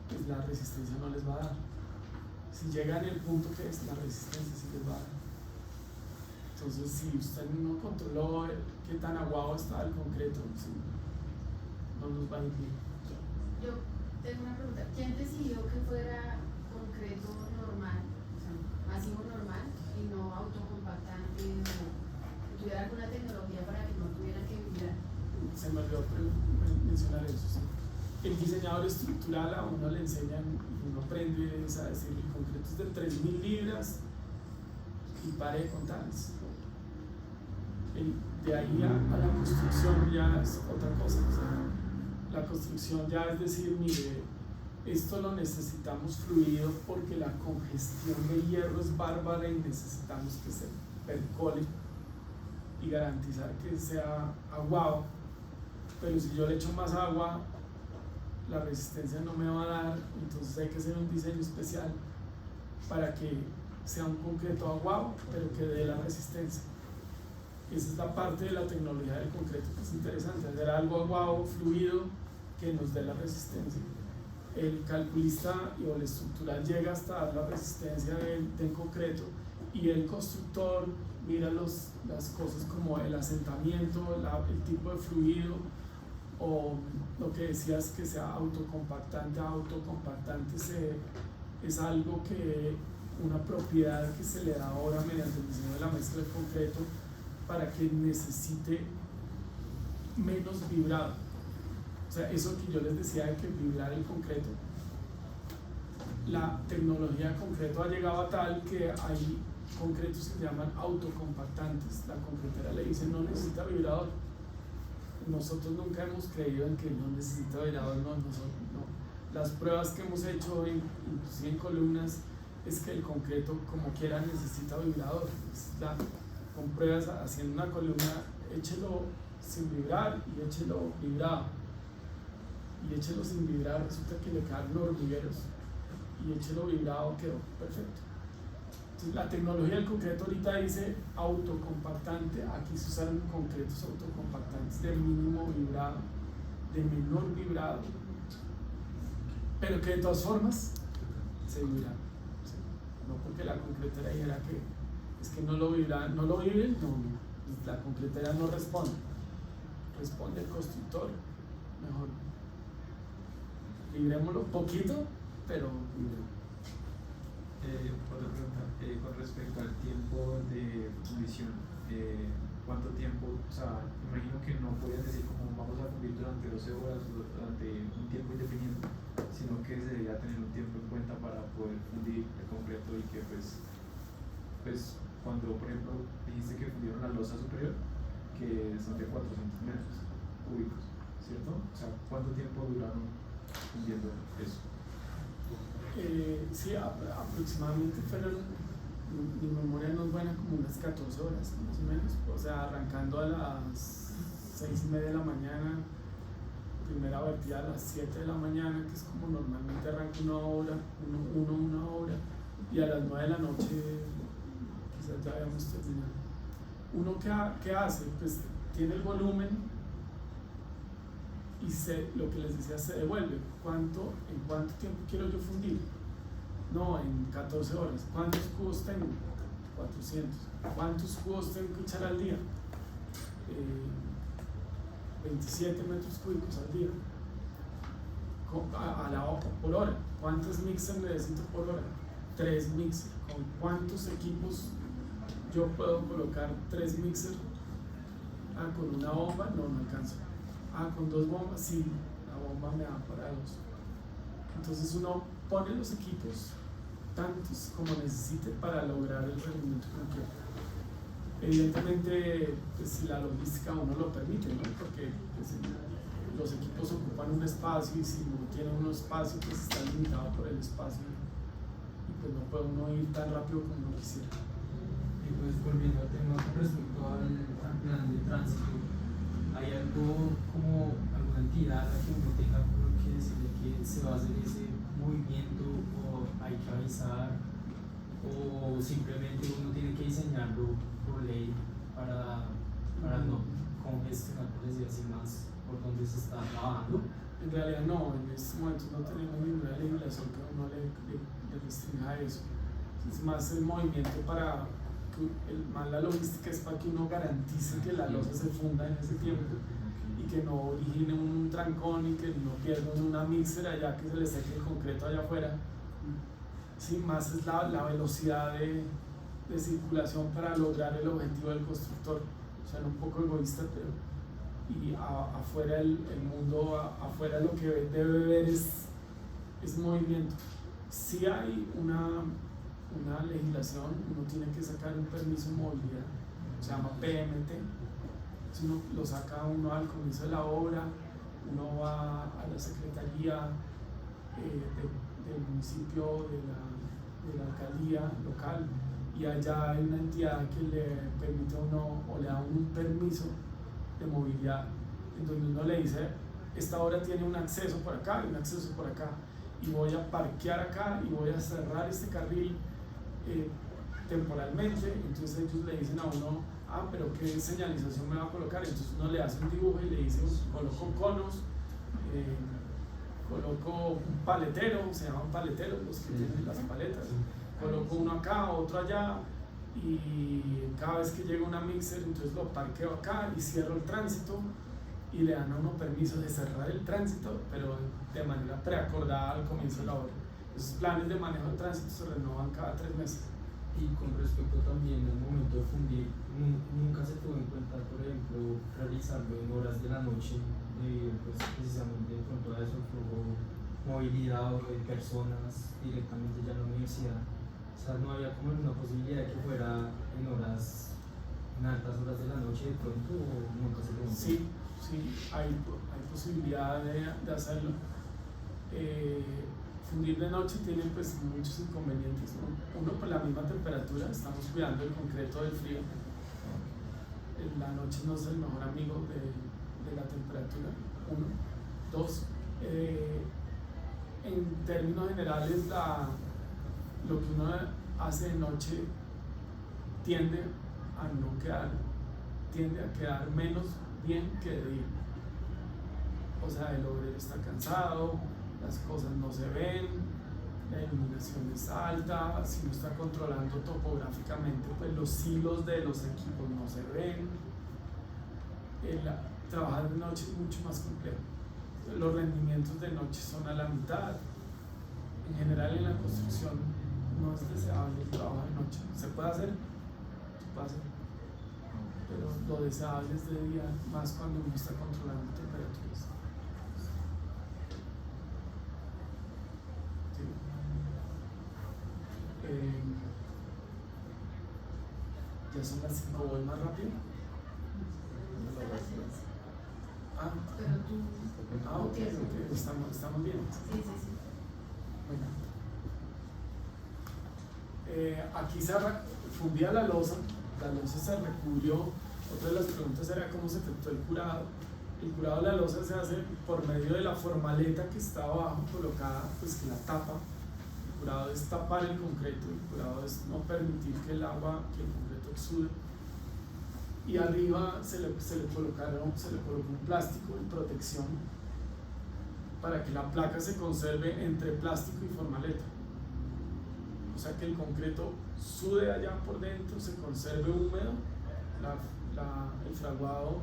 pues la resistencia no les va a dar. Si llega en el punto que es, la resistencia sí les va a dar. Entonces, si usted no controló qué tan aguado está el concreto, sí, no nos va a ir bien. Yo tengo una pregunta. ¿Quién decidió que fuera concreto normal, o sea, masivo normal y no autocompactante o que tuviera alguna tecnología para que no tuviera que vibrar? Se me olvidó mencionar eso, sí. El diseñador estructural a uno le enseñan y uno aprende a decir el concreto es de 3.000 libras y pare de contarles. De ahí a la construcción ya es otra cosa. O sea, la construcción ya es decir, mire, esto lo necesitamos fluido porque la congestión de hierro es bárbara y necesitamos que se percole y garantizar que sea aguado. Pero si yo le echo más agua, la resistencia no me va a dar, entonces hay que hacer un diseño especial para que sea un concreto aguado, pero que dé la resistencia. Esa es la parte de la tecnología del concreto que es interesante, hacer algo aguado, fluido, que nos dé la resistencia. El calculista o el estructural llega hasta la resistencia del concreto y el constructor mira las cosas como el asentamiento, el tipo de fluido, o lo que decías que sea autocompactante. Autocompactante es algo que, una propiedad que se le da ahora mediante el diseño de la mezcla de concreto para que necesite menos vibrado. O sea, eso que yo les decía de que vibrar el concreto, la tecnología de concreto ha llegado a tal que hay concretos que se llaman autocompactantes. La concretera le dice no necesita vibrador. Nosotros nunca hemos creído en que no necesita vibrador, no. Las pruebas que hemos hecho, inclusive en columnas, es que el concreto como quiera necesita vibrador. Con pruebas haciendo una columna, échelo sin vibrar y échelo vibrado. Y échelo sin vibrar, resulta que le quedan hormigueros. Y échelo vibrado, quedó perfecto. Entonces, la tecnología del concreto ahorita dice autocompactante. Aquí se usan concretos autocompactantes de mínimo vibrado, de menor vibrado, pero que de todas formas se vibra. ¿Sí? No porque la concretera dijera que es que no lo vibren, no. La concretera no responde. Responde el constructor. Mejor vibrémoslo poquito, pero vibremos. Otra pregunta, con respecto al tiempo de fundición, ¿cuánto tiempo? O sea, imagino que no podías decir como vamos a fundir durante 12 horas o durante un tiempo indefinido, sino que se debería tener un tiempo en cuenta para poder fundir el concreto y que pues cuando por ejemplo dijiste que fundieron la losa superior, que son de 400 metros cúbicos, ¿cierto? O sea, ¿cuánto tiempo duraron fundiendo eso? Sí, aproximadamente fueron, mi memoria no es buena, como unas 14 horas más o menos, o sea, arrancando a las 6:30 de la mañana, primera vertida a las 7 de la mañana, que es como normalmente arranca una hora, y a las 9 de la noche quizás ya habíamos terminado. Uno ¿qué hace? Pues tiene el volumen y lo que les decía se devuelve. ¿En cuánto tiempo quiero yo fundir? No, en 14 horas. ¿Cuántos cubos tengo? 400. ¿Cuántos cubos tengo que echar al día? 27 metros cúbicos al día. Por hora. ¿Cuántos mixers necesito por hora? 3 mixers. ¿Con cuántos equipos yo puedo colocar 3 mixers? Con una bomba no alcanzo. Con 2 bombas, sí, la bomba me da para 2. Entonces uno pone los equipos tantos como necesite para lograr el rendimiento que uno quiere. Evidentemente, pues, si la logística uno lo permite, ¿no? Porque pues, los equipos ocupan un espacio y si no tienen un espacio, pues está limitado por el espacio y pues no puede uno ir tan rápido como uno quisiera. Y pues volviendo al tema con respecto al plan de tránsito, ¿hay algo como alguna entidad a la que uno tenga por que decirle que se va a hacer ese movimiento o hay que avisar o simplemente uno tiene que diseñarlo por ley para no congestionar, por decir así, más por donde se está trabajando? En realidad no, en estos momentos no tenemos ninguna legislación que uno le restrinja eso. Es más el movimiento para más la logística es para que uno garantice que la losa se funda en ese tiempo y que no origine un trancón y que no pierdan una mixer allá, que se le seque el concreto allá afuera. Sí, más es la velocidad de circulación para lograr el objetivo del constructor. O sea, un poco egoísta, pero y afuera el mundo, afuera lo que debe ver es movimiento. Si hay una legislación, uno tiene que sacar un permiso de movilidad, se llama PMT. Si uno lo saca uno al comienzo de la obra, uno va a la secretaría del municipio, de la alcaldía local, y allá hay una entidad que le permite a uno o le da un permiso de movilidad, en donde uno le dice, esta obra tiene un acceso por acá y un acceso por acá, y voy a parquear acá y voy a cerrar este carril temporalmente. Entonces ellos le dicen a uno, pero ¿qué señalización me va a colocar? Entonces uno le hace un dibujo y le dice, coloco conos, coloco un paletero, se llaman paleteros los que tienen las paletas, coloco uno acá, otro allá, y cada vez que llega una mixer, entonces lo parqueo acá y cierro el tránsito, y le dan a uno permiso de cerrar el tránsito, pero de manera preacordada al comienzo de la obra. Esos planes de manejo de tránsito se renovan cada 3 meses. Y con respecto también al momento de fundir, nunca se tuvo en cuenta, por ejemplo, realizarlo en horas de la noche, pues precisamente de pronto a eso, movilidad o de personas directamente ya en la universidad. O sea, no había como una posibilidad de que fuera en altas horas de la noche de pronto, o nunca se preguntó. Sí, hay posibilidad de hacerlo. Fundir de noche tiene pues muchos inconvenientes, ¿no? Uno, por la misma temperatura, estamos cuidando el concreto del frío. La noche no es el mejor amigo de la temperatura, 1. 2, en términos generales lo que uno hace de noche tiende a quedar menos bien que de día. O sea, el obrero está cansado, las cosas no se ven, la iluminación es alta, si no está controlando topográficamente, pues los hilos de los equipos no se ven. Trabajar de noche es mucho más complejo. Los rendimientos de noche son a la mitad. En general en la construcción no es deseable el trabajo de noche. Se puede hacer, pero lo deseable es de día, más cuando uno está controlando temperaturas. Ya son las 5, voy más rápido. Pero tú. Ok, estamos bien. Sí. Bueno. Aquí se fundía la losa se recubrió. Otra de las preguntas era cómo se efectuó el curado. El curado de la losa se hace por medio de la formaleta que está abajo colocada, pues que la tapa. El curado es tapar el concreto, el curado es no permitir que el concreto exude. Y arriba se le colocó un plástico de protección para que la placa se conserve entre plástico y formaleta. O sea que el concreto sude allá por dentro, se conserve húmedo. El fraguado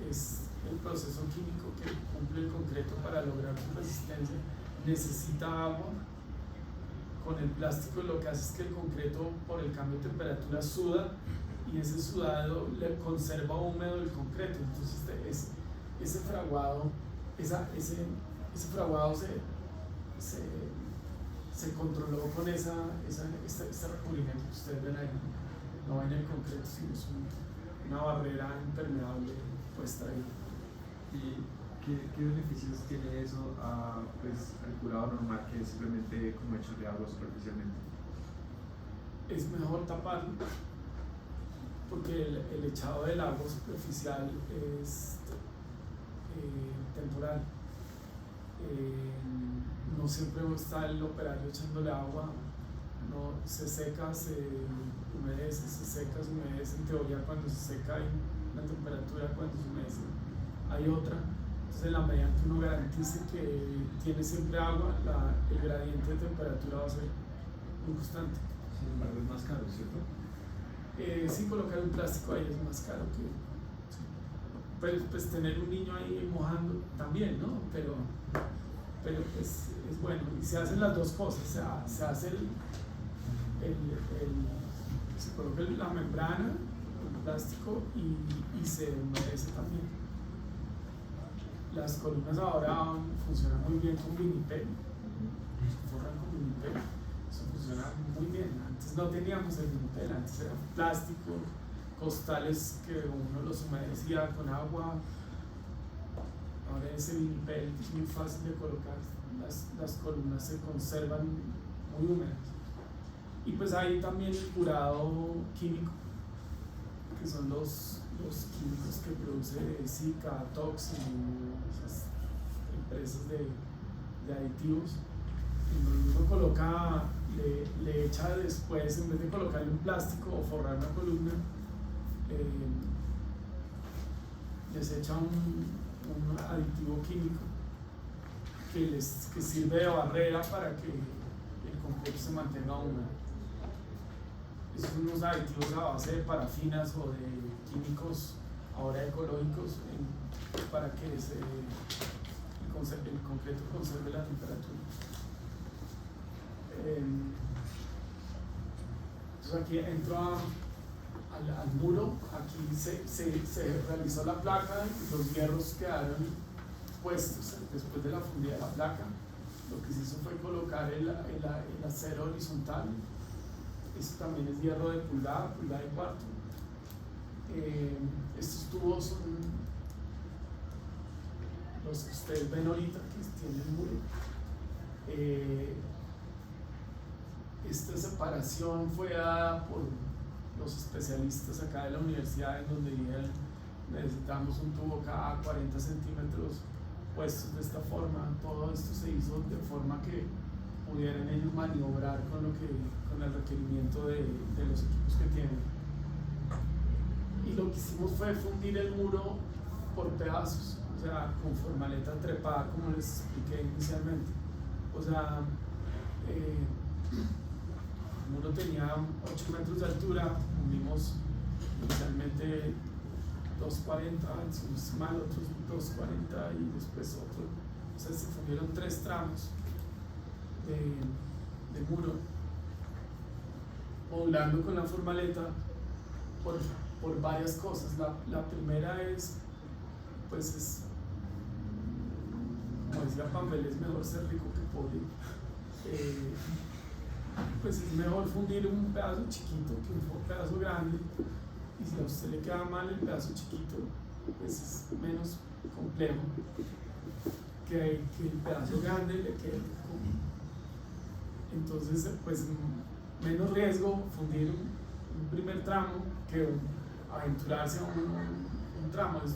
es el proceso químico que cumple el concreto para lograr su resistencia. Necesita agua. Con el plástico lo que hace es que el concreto, por el cambio de temperatura, suda, y ese sudado le conserva húmedo el concreto. Entonces ese fraguado se controló con este recubrimiento que ustedes ven ahí. no en el concreto, sino es una barrera impermeable puesta ahí. ¿Y qué beneficios tiene eso pues, al curado normal que es simplemente como echarle agua superficialmente? Es mejor taparlo, porque el echado del agua superficial es temporal. No siempre está el operario echándole agua, no, se seca, se humedece, se seca, se humedece. En teoría, cuando se seca hay una temperatura, cuando se humedece hay otra. Entonces, en la medida que uno garantice que tiene siempre agua, el gradiente de temperatura va a ser muy constante. Sin embargo, es más caro, ¿cierto? Sí, colocar un plástico ahí es más caro que. Sí. Pero pues tener un niño ahí mojando también, ¿no? Pero pues es bueno. Y se hacen las dos cosas. Se hace se coloca la membrana, el plástico y se humedece también. Las columnas ahora funcionan muy bien con vinipel. Se forran con vinipel. Eso funciona muy bien. Antes no teníamos el vinipel, antes era plástico, costales que uno los humedecía con agua. Ahora ese vinipel es muy fácil de colocar, las columnas se conservan muy húmedas. Y pues hay también el curado químico, que son los químicos que produce Zika, Toxin, esas empresas de aditivos. Y uno coloca, le echa después, en vez de colocarle un plástico o forrar una columna, les echa un aditivo químico que sirve de barrera para que el concreto se mantenga húmedo. Esos son unos aditivos a base de parafinas o de químicos ahora ecológicos para que el concreto conserve la temperatura. Entonces aquí entro al muro, aquí se realizó la placa y los hierros quedaron puestos después de la fundida de la placa. Lo que se hizo fue colocar el acero horizontal. Esto también es hierro de pulgada y cuarto. Estos tubos son los que ustedes ven ahorita que tienen el muro. Esta separación fue dada por los especialistas acá de la universidad, en donde necesitamos un tubo cada 40 centímetros puestos de esta forma. Todo esto se hizo de forma que pudieran ellos maniobrar con el requerimiento de los equipos que tienen. Y lo que hicimos fue fundir el muro por pedazos, o sea, con formaleta trepada, como les expliqué inicialmente. O sea, el muro tenía 8 metros de altura, fundimos inicialmente 240, mal otros 240 y después otro. O sea, se fundieron 3 tramos de muro, modulando con la formaleta por varias cosas. La primera es, pues como decía Pambel, es mejor ser rico que pobre. Pues es mejor fundir un pedazo chiquito que un pedazo grande, y si a usted le queda mal el pedazo chiquito, pues es menos complejo que el pedazo grande le quede. Entonces, pues menos riesgo fundir un primer tramo que aventurarse a un tramo, es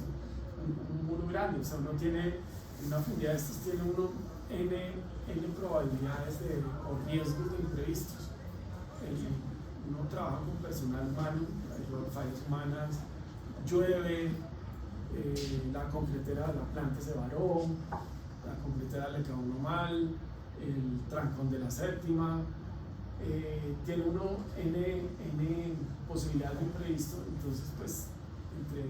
un muro grande. O sea, uno tiene una fundida de estos, tiene uno N probabilidades o riesgos de imprevistos. Uno trabaja con personal humano, hay fallas humanas, llueve, la concretera de la planta se varó, la concretera le quedó uno mal, el trancón de la séptima, tiene uno N posibilidades de imprevisto. Entonces, pues, entre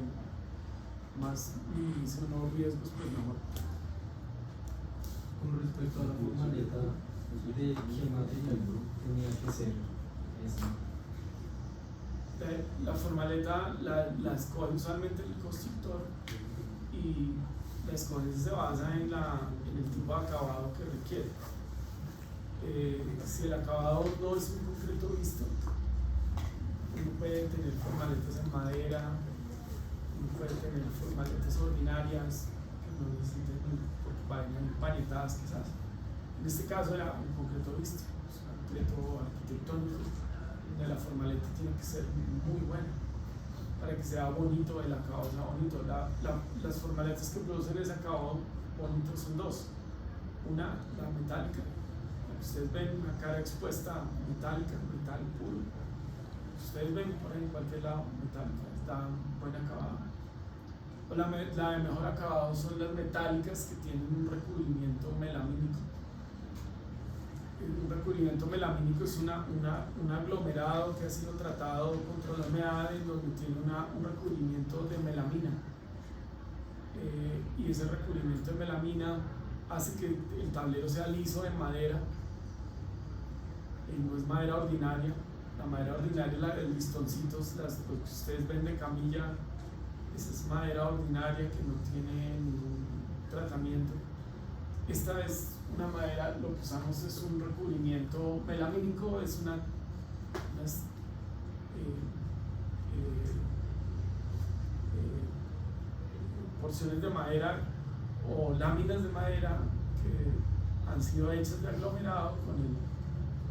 más minimice unos riesgos, pues mejor. Con respecto a la formaleta, ¿de qué material tenía que ser esa? La formaleta la escoge usualmente el constructor, y la escogencia se basa en el tipo de acabado que requiere. Si el acabado no es un concreto visto, uno puede tener formaletas en madera, uno puede tener formaletas ordinarias que no necesiten porque vayan empañetadas quizás. En este caso era un concreto visto, un concreto arquitectónico, donde la formaleta tiene que ser muy buena para que sea bonito, el acabado sea bonito. Las formaletas que producen ese acabado bonito son dos. Una, la metálica, la que ustedes ven, una cara expuesta metálica, metal puro. Ustedes ven por ahí en cualquier lado metálica, está buen acabado. O la de mejor acabado son las metálicas que tienen un recubrimiento melamínico. Un recubrimiento melamínico es un aglomerado que ha sido tratado contra la humedad en donde tiene un recubrimiento de melamina. Y ese recubrimiento de melamina hace que el tablero sea liso en madera. No es madera ordinaria. La madera ordinaria, la de listoncitos, lo que ustedes ven de camilla, esa es madera ordinaria que no tiene ningún tratamiento. Esta es una madera, lo que usamos es un recubrimiento melamínico, es unas porciones de madera o láminas de madera que han sido hechas de aglomerado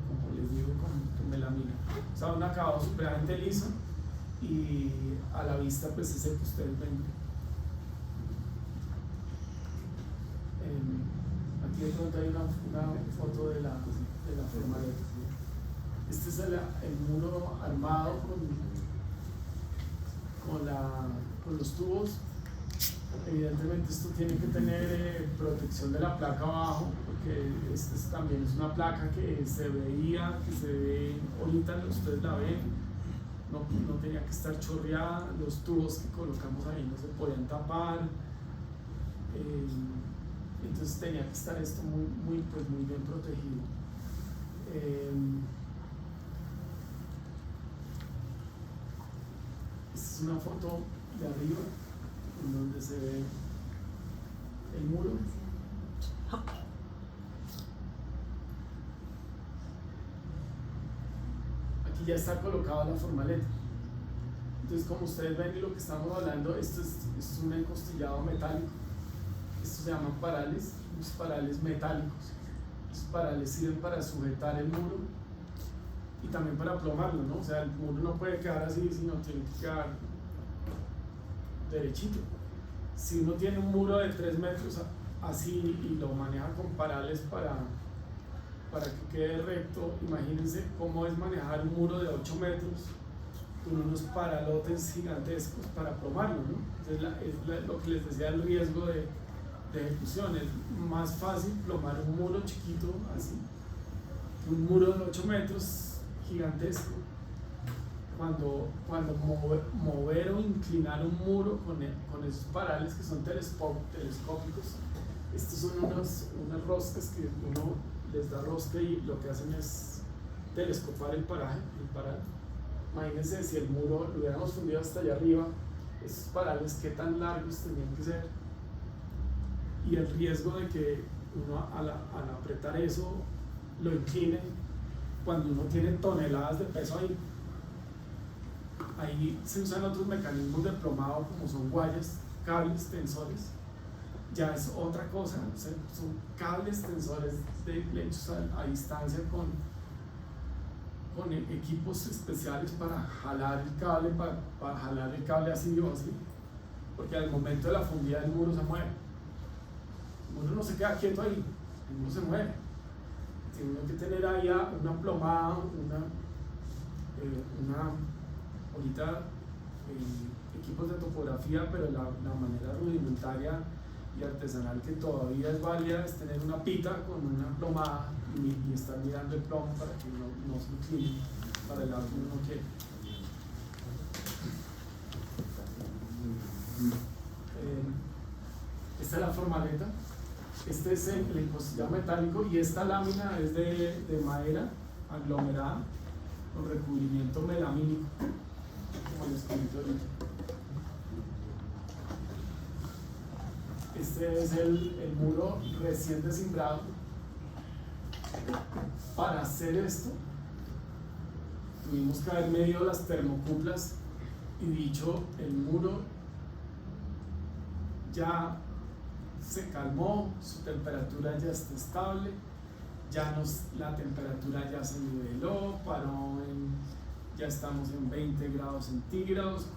como les digo, con melamina. O sea, un acabado supremamente liso y a la vista pues es el que ustedes ven. Aquí de pronto hay una foto de la formaleta. Este es el muro armado con los tubos. Evidentemente esto tiene que tener protección de la placa abajo, porque también es una placa que se ve ahorita, ustedes la ven, no tenía que estar chorreada, los tubos que colocamos ahí no se podían tapar. Entonces tenía que estar esto muy bien protegido. Esta es una foto de arriba en donde se ve el muro. Aquí ya está colocada la formaleta. Entonces, como ustedes ven y lo que estamos hablando, esto es un encostillado metálico. Estos se llaman parales, los parales metálicos. Los parales sirven para sujetar el muro y también para plomarlo, ¿no? O sea, el muro no puede quedar así, sino tiene que quedar derechito. Si uno tiene un muro de 3 metros así y lo maneja con parales para que quede recto, imagínense cómo es manejar un muro de 8 metros con unos paralotes gigantescos para plomarlo, ¿no? Entonces es lo que les decía, el riesgo de ejecución. Es más fácil plomar un muro chiquito así que un muro de 8 metros gigantesco. Cuando mover o inclinar un muro con esos parales que son telescópicos, estos son unas roscas que uno les da rosca y lo que hacen es telescopar el paral. Imagínense si el muro lo hubiéramos fundido hasta allá arriba, esos parales qué tan largos tenían que ser, y el riesgo de que uno al apretar eso lo incline cuando uno tiene toneladas de peso ahí. Ahí se usan otros mecanismos de plomado como son guayas, cables, tensores. Ya es otra cosa, o sea, son cables, tensores hechos a distancia con equipos especiales para jalar el cable, para jalar el cable así o así, porque al momento de la fundida el muro se mueve. El muro no se queda quieto ahí, el muro se mueve. Tiene que tener ahí una plomada, ahorita equipos de topografía, pero la manera rudimentaria y artesanal que todavía es válida es tener una pita con una plomada y estar mirando el plomo para que no se incline para el lado que uno quiere. Esta es la formaleta, este es el encostillado metálico y esta lámina es de madera aglomerada con recubrimiento melamínico, como les comenté ahorita. Este es el muro recién desimbrado. Para hacer esto, tuvimos que haber medido las termocuplas y dicho, el muro ya se calmó, su temperatura ya está estable, la temperatura ya se niveló, ya estamos en 20 grados centígrados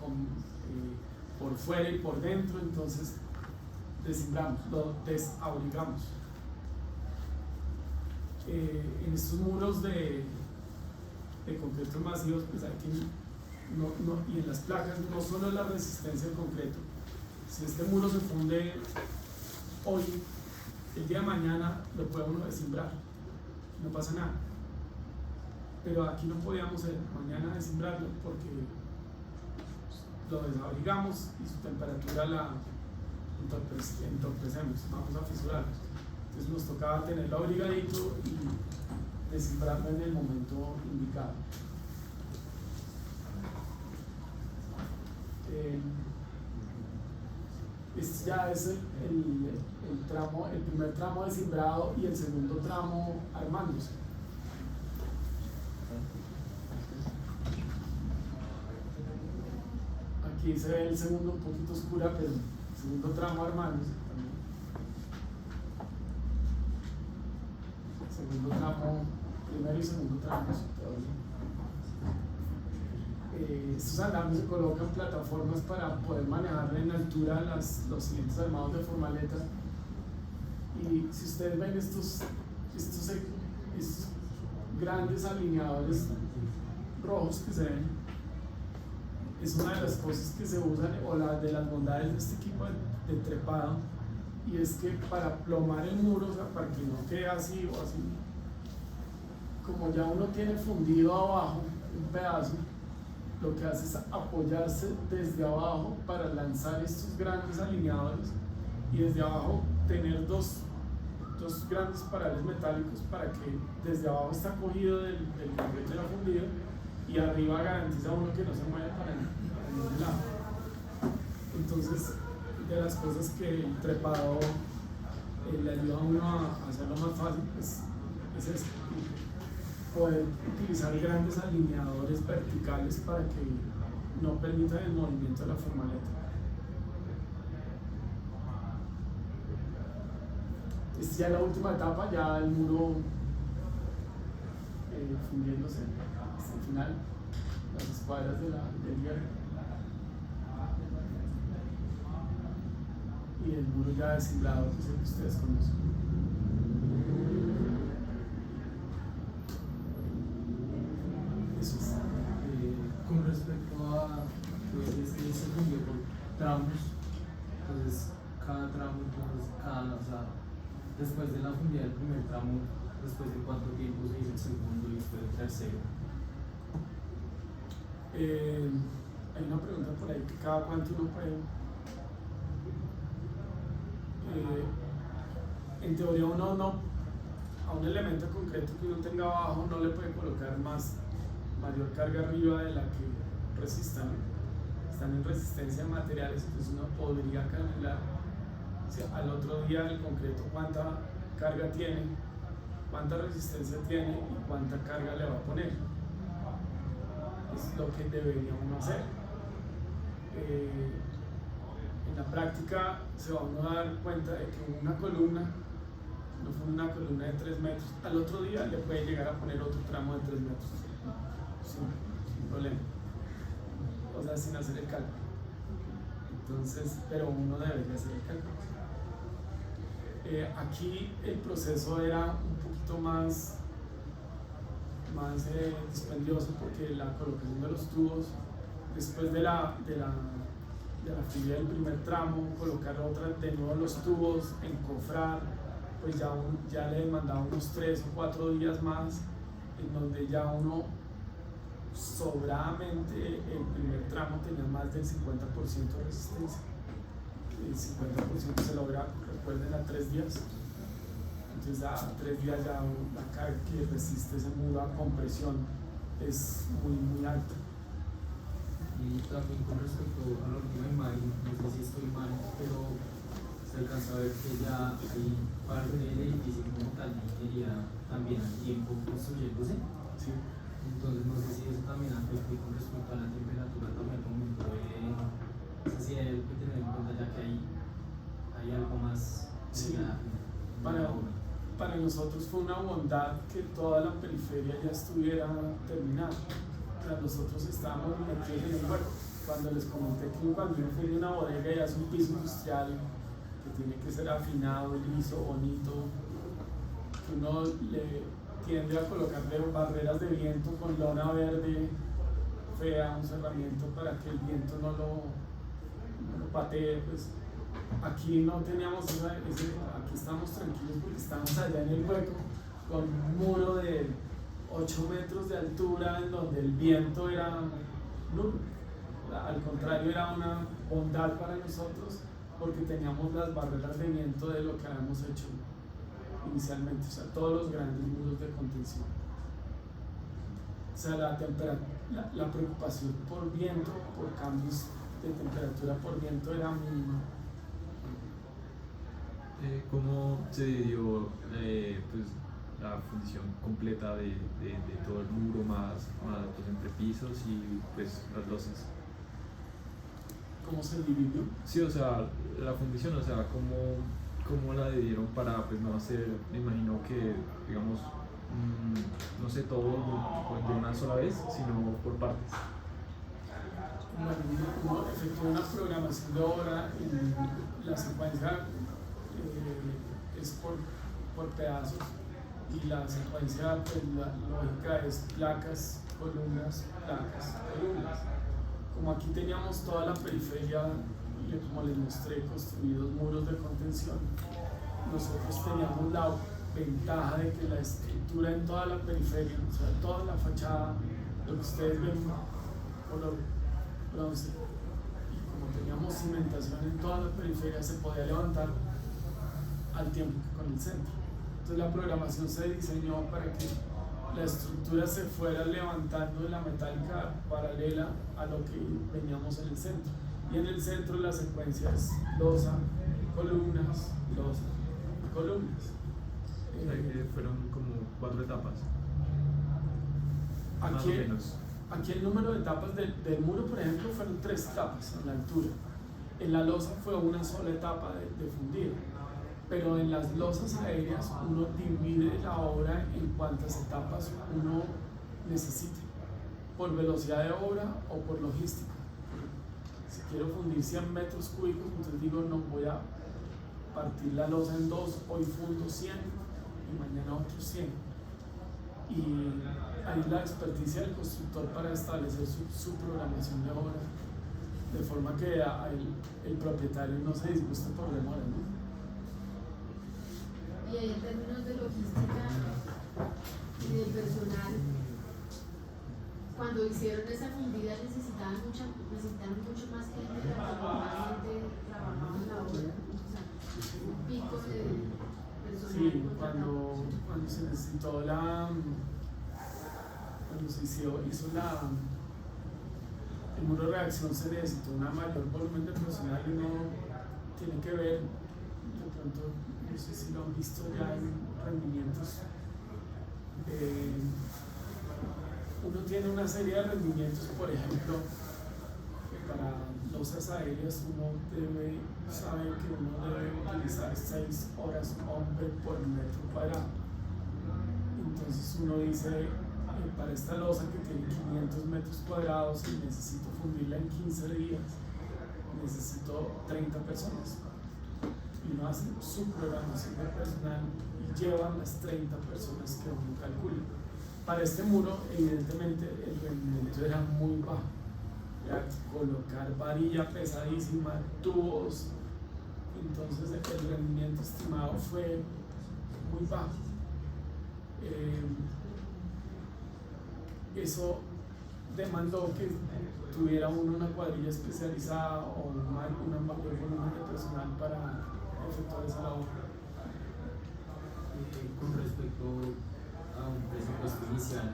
por fuera y por dentro, entonces desimbramos, lo desabrigamos. En estos muros de concretos masivos, pues aquí y en las placas no solo la resistencia al concreto. Si este muro se funde hoy, el día de mañana lo puede uno desimbrar, no pasa nada. Pero aquí no podíamos mañana desimbrarlo porque lo desabrigamos y su temperatura la entorpecemos, vamos a fisurarlo. Entonces nos tocaba tenerlo abrigadito y desimbrarlo en el momento indicado. Este ya es el primer tramo desimbrado y el segundo tramo armándose. Aquí se ve el segundo un poquito oscura, pero el segundo tramo armándose también. Segundo tramo, primero y segundo tramos todavía. Estos andamios se colocan plataformas para poder manejar en altura los siguientes armados de formaleta. Y si ustedes ven estos grandes alineadores rojos que se ven, es una de las cosas que se usan, o de las bondades de este equipo de trepado, y es que para plomar el muro, o sea, para que no quede así o así, como ya uno tiene fundido abajo un pedazo, lo que hace es apoyarse desde abajo para lanzar estos grandes alineadores y desde abajo tener dos grandes parales metálicos para que desde abajo está cogido del concreto de la fundida y arriba garantiza uno que no se mueve para ningún lado. Entonces, de las cosas que el trepado le ayuda a uno a hacerlo más fácil, pues, es esto. Poder utilizar grandes alineadores verticales para que no permitan el movimiento de la formaleta. Esta ya es la última etapa, ya el muro fundiéndose hasta el final, las escuadras del hierro. Y el muro ya desimbrado, que es el que ustedes conocen. Con respecto a pues, se fundió por tramos, entonces cada tramo, o sea, después de la fundida del primer tramo, después de cuánto tiempo se hizo el segundo y después el tercero. Hay una pregunta por ahí que cada cuánto uno puede. En teoría uno no, a un elemento concreto que uno tenga abajo no le puede colocar mayor carga arriba de la que resistan. Están en resistencia a materiales, entonces uno podría calcular, o sea, al otro día el concreto cuánta carga tiene, cuánta resistencia tiene y cuánta carga le va a poner. Es lo que debería uno hacer. En la práctica se va uno a dar cuenta de que una columna, no fue una columna de 3 metros, al otro día le puede llegar a poner otro tramo de 3 metros. Sin problema, o sea, sin hacer el cálculo. Entonces, pero uno debería hacer el cálculo. Aquí el proceso era un poquito más dispendioso porque la colocación de los tubos, después de la fibra del primer tramo, colocar de nuevo los tubos, encofrar, pues ya le demandaba unos 3 o 4 días más, en donde ya uno sobradamente el primer tramo tenía más del 50% de resistencia. El 50% se logra, recuerden, a 3 días. Entonces a 3 días ya la carga que resiste ese muro a compresión es muy alta. Y también con respecto a la última imagen, no sé si estoy mal, pero se alcanza a ver que ya hay parte del edificio como tal de ingeniería también al tiempo construyéndose. Sí. Entonces no sé si eso también afecta con respecto a la temperatura también al momento de, si hay algo que tener en cuenta ya que hay algo más Sí. en Para, la obra. para nosotros fue una bondad que toda la periferia ya estuviera terminada. Para nosotros estábamos metidos en el hueco. Cuando les comenté que cuando uno fue de una bodega y hace un piso industrial que tiene que ser afinado, liso, bonito, que uno le tiende a colocarle barreras de viento con lona verde fea, un cerramiento para que el viento no lo patee, pues aquí no teníamos aquí estamos tranquilos porque estamos allá en el hueco con un muro de 8 metros de altura en donde el viento era nulo. Al contrario, era una bondad para nosotros porque teníamos las barreras de viento de lo que habíamos hecho inicialmente, o sea, todos los grandes muros de contención. O sea, la preocupación por viento, por cambios de temperatura por viento era mínima. ¿Cómo se dio pues, la fundición completa de todo el muro más los entrepisos y pues las losas? ¿Cómo se dividió? Sí, o sea, la fundición, o sea, ¿cómo la dividieron para pues no hacer, me imagino que, digamos, no sé, todo de una sola vez, sino por partes? Bueno, uno efectúa una programación de obra y la secuencia es por pedazos y la secuencia, pues la lógica es placas, columnas, placas, columnas. Como aquí teníamos toda la periferia, como les mostré, construidos muros de contención, nosotros teníamos la ventaja de que la estructura en toda la periferia, o sea, toda la fachada, lo que ustedes ven, color bronce, y como teníamos cimentación en toda la periferia, se podía levantar al tiempo que con el centro. Entonces la programación se diseñó para que la estructura se fuera levantando de la metálica paralela a lo que veníamos en el centro. Y en el centro la secuencia es losa, columnas, losa, columnas. O sea, que fueron como 4 etapas. Más o Aquí, menos. aquí el número de etapas del muro, por ejemplo, fueron 3 etapas en la altura. En la losa fue una sola etapa de fundido. Pero en las losas aéreas uno divide la obra en cuantas etapas uno necesite, por velocidad de obra o por logística. Si quiero fundir 100 metros cúbicos, entonces digo, no, voy a partir la losa en 2, hoy fundo 100 y mañana otros 100. Y ahí la experticia del constructor para establecer su programación de obra, de forma que el propietario no se disguste por demora, ¿no? Y ahí en términos de logística y de personal, cuando hicieron esa fundida necesitaban mucho más gente de la que normalmente trabajaba en la obra, o sea, un pico de personal. Sí, cuando se necesitó cuando se hizo el muro de reacción, se necesitó una mayor volumen de personal y uno tiene que ver, de pronto, no sé si lo han visto ya en rendimientos, uno tiene una serie de rendimientos, por ejemplo, para losas aéreas uno sabe que uno debe utilizar 6 horas hombre por metro cuadrado. Entonces uno dice, para esta losa que tiene 500 metros cuadrados y necesito fundirla en 15 días, necesito 30 personas. Y uno hace su programación de personal y lleva las 30 personas que uno calcula. Para este muro, evidentemente, el rendimiento era muy bajo. Era colocar varilla pesadísima, tubos. Entonces, el rendimiento estimado fue muy bajo. Eso demandó que tuviera uno una cuadrilla especializada o un mayor volumen de personal para efectuar esa labor. Con respecto a un presupuesto inicial,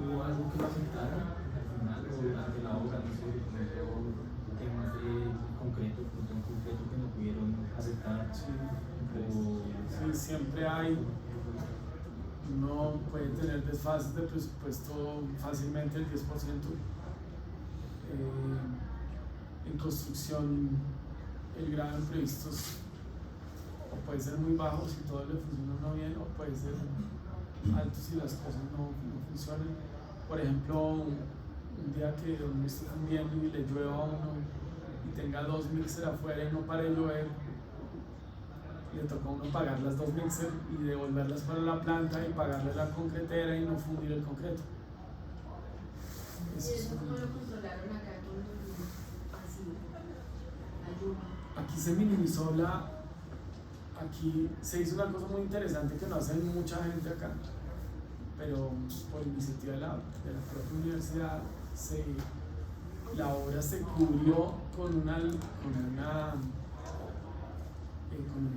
¿hubo algo que lo afectara al final o durante la obra? No sé, por ejemplo, temas de concreto, punto en concreto que no pudieron aceptar. Sí, siempre hay uno puede tener desfases de presupuesto fácilmente el 10%. En construcción el grado de imprevistos o puede ser muy bajo si todo le funciona no bien, o puede ser alto si las cosas no funcionan. Por ejemplo, un día que uno esté fundiendo y le llueva a uno y tenga 2 mixer afuera y no pare de llover, le toca a uno pagar las 2 mixer y devolverlas para la planta y pagarle la concretera y no fundir el concreto. ¿Y eso cómo lo controlaron acá con así, la lluvia? Aquí se minimizó aquí se hizo una cosa muy interesante que no hace mucha gente acá, pero por iniciativa de la propia universidad la obra se cubrió con un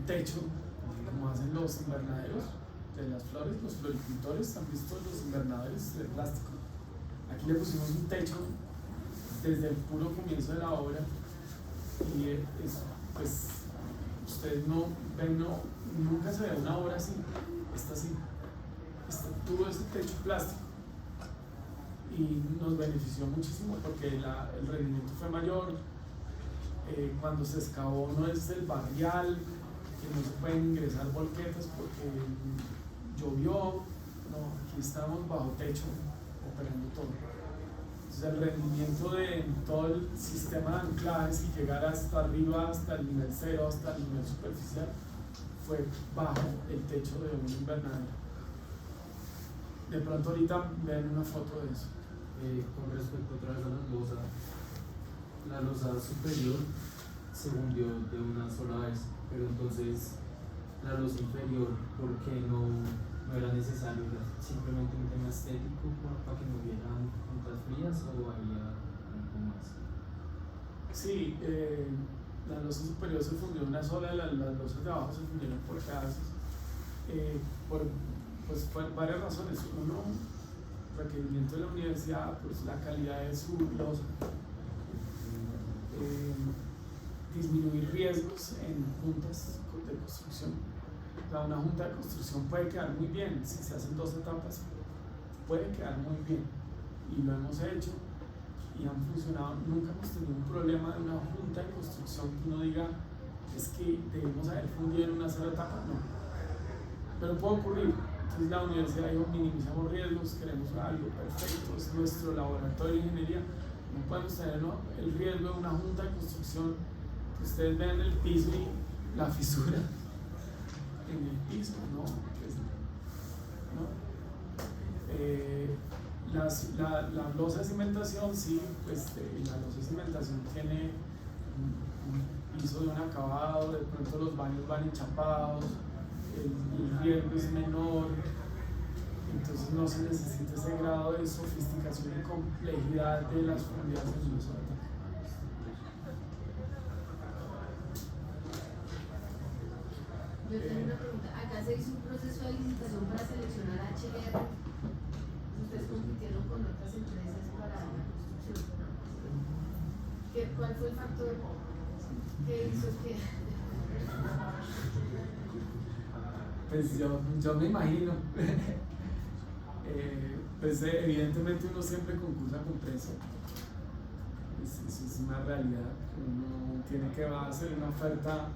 techo, como hacen los invernaderos de las flores, los floricultores han visto los invernaderos de plástico. Aquí le pusimos un techo desde el puro comienzo de la obra y pues ustedes no ven, nunca se ve una obra así, está así, tuvo ese techo plástico y nos benefició muchísimo porque el rendimiento fue mayor. Cuando se excavó no es el barrial, que no se pueden ingresar volquetas porque llovió, no, aquí estamos bajo techo operando todo. Entonces el rendimiento de todo el sistema de anclajes y llegar hasta arriba, hasta el nivel 0, hasta el nivel superficial, fue bajo el techo de un invernadero. De pronto ahorita ven una foto de eso. Con respecto otra vez a la losa superior se hundió de una sola vez, pero entonces la losa inferior, ¿por qué no era necesario? ¿Era simplemente un tema estético para que no hubieran juntas frías o había algo más? Sí, la losa superior se fundió una sola, las losas de abajo se fundieron por pedazos, por varias razones. Uno, requerimiento de la universidad, pues la calidad de su losa, disminuir riesgos en juntas de construcción. O sea, una junta de construcción puede quedar muy bien, si se hacen 2 etapas, puede quedar muy bien, y lo hemos hecho y han funcionado. Nunca hemos tenido un problema de una junta de construcción que uno diga es que debemos haber fundido en una sola etapa, no, pero puede ocurrir. Entonces la universidad dijo: minimizamos riesgos, queremos algo perfecto, es nuestro laboratorio de ingeniería, no podemos tener el riesgo de una junta de construcción que ustedes vean el piso y la fisura en el piso, ¿no? La losa de cimentación, sí, pues la losa de cimentación tiene un piso de un acabado, de pronto los baños van enchapados, el riesgo es menor, entonces no se necesita ese grado de sofisticación y complejidad de las fundidas en losa. Yo tengo una pregunta. Acá se hizo un proceso de licitación para seleccionar HR. Ustedes compitieron con otras empresas para la construcción. ¿Cuál fue el factor que hizo que...? Pues yo me imagino. Pues evidentemente uno siempre concursa con precio. Eso es una realidad. Uno tiene que hacer una oferta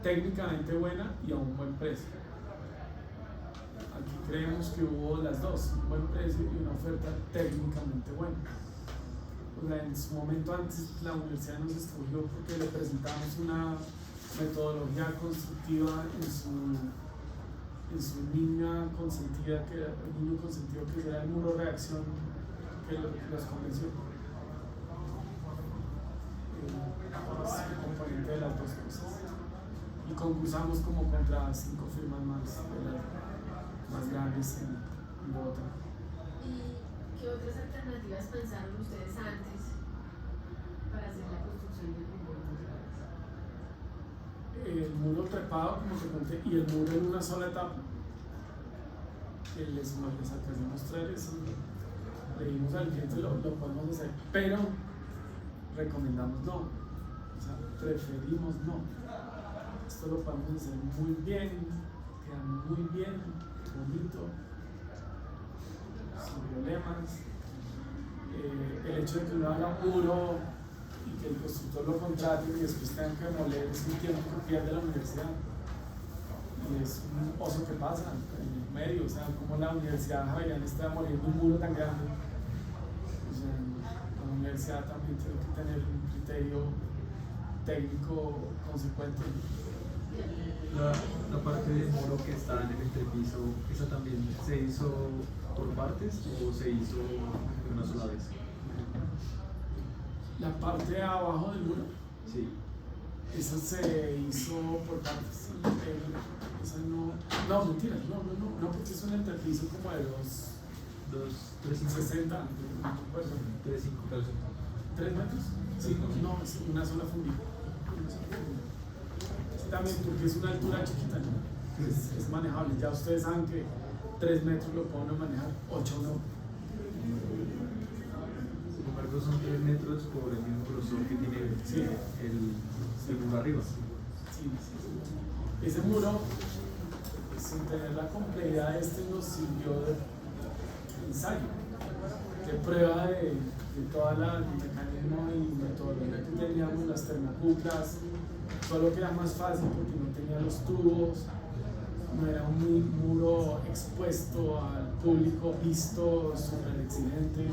técnicamente buena y a un buen precio. Aquí creemos que hubo las dos, un buen precio y una oferta técnicamente buena. O sea, en su momento antes la universidad nos escogió porque le presentamos una metodología constructiva en su niña consentida, que era el niño consentido, que era el muro reacción que los convenció. Es un componente de las dos cosas. Y concursamos como contra 5 firmas más grandes en Bogotá. ¿Y qué otras alternativas pensaron ustedes antes para hacer la construcción del muro? El muro trepado, como te conté, y el muro en una sola etapa. Que les alcancé a mostrar eso. Le dimos al cliente, lo podemos hacer, pero recomendamos no. O sea, preferimos no. Esto lo podemos hacer muy bien, queda muy bien, bonito, sin problemas. El hecho de que uno haga un muro y que el constructor lo contrate y después tengan que demoler es un tiempo que pierde la universidad. Y es un oso que pasa en el medio, o sea, como la Universidad Javeriana está demoliendo un muro tan grande. O sea, la universidad también tiene que tener un criterio técnico consecuente. La parte del muro que está en el entrepiso, ¿esa también se hizo por partes o se hizo de una sola vez? La parte de abajo del muro, Sí. esa se hizo por partes. Esa no, mentira, no, porque es un entrepiso como de 360, no recuerdo. 3 metros. Sí, no, es una sola fundida. Sí, también porque es una altura chiquita, ¿no? Es manejable. Ya ustedes saben que 3 metros lo pueden manejar, 8 no. Sin embargo, son 3 metros por el mismo grosor que tiene el muro arriba. Sí. Ese muro, sin tener la complejidad, nos sirvió de ensayo, de prueba de toda la mecanismo y metodología que teníamos, las termacuplas, solo que era más fácil porque no tenía los tubos, no era un muro expuesto al público, visto, súper exigente.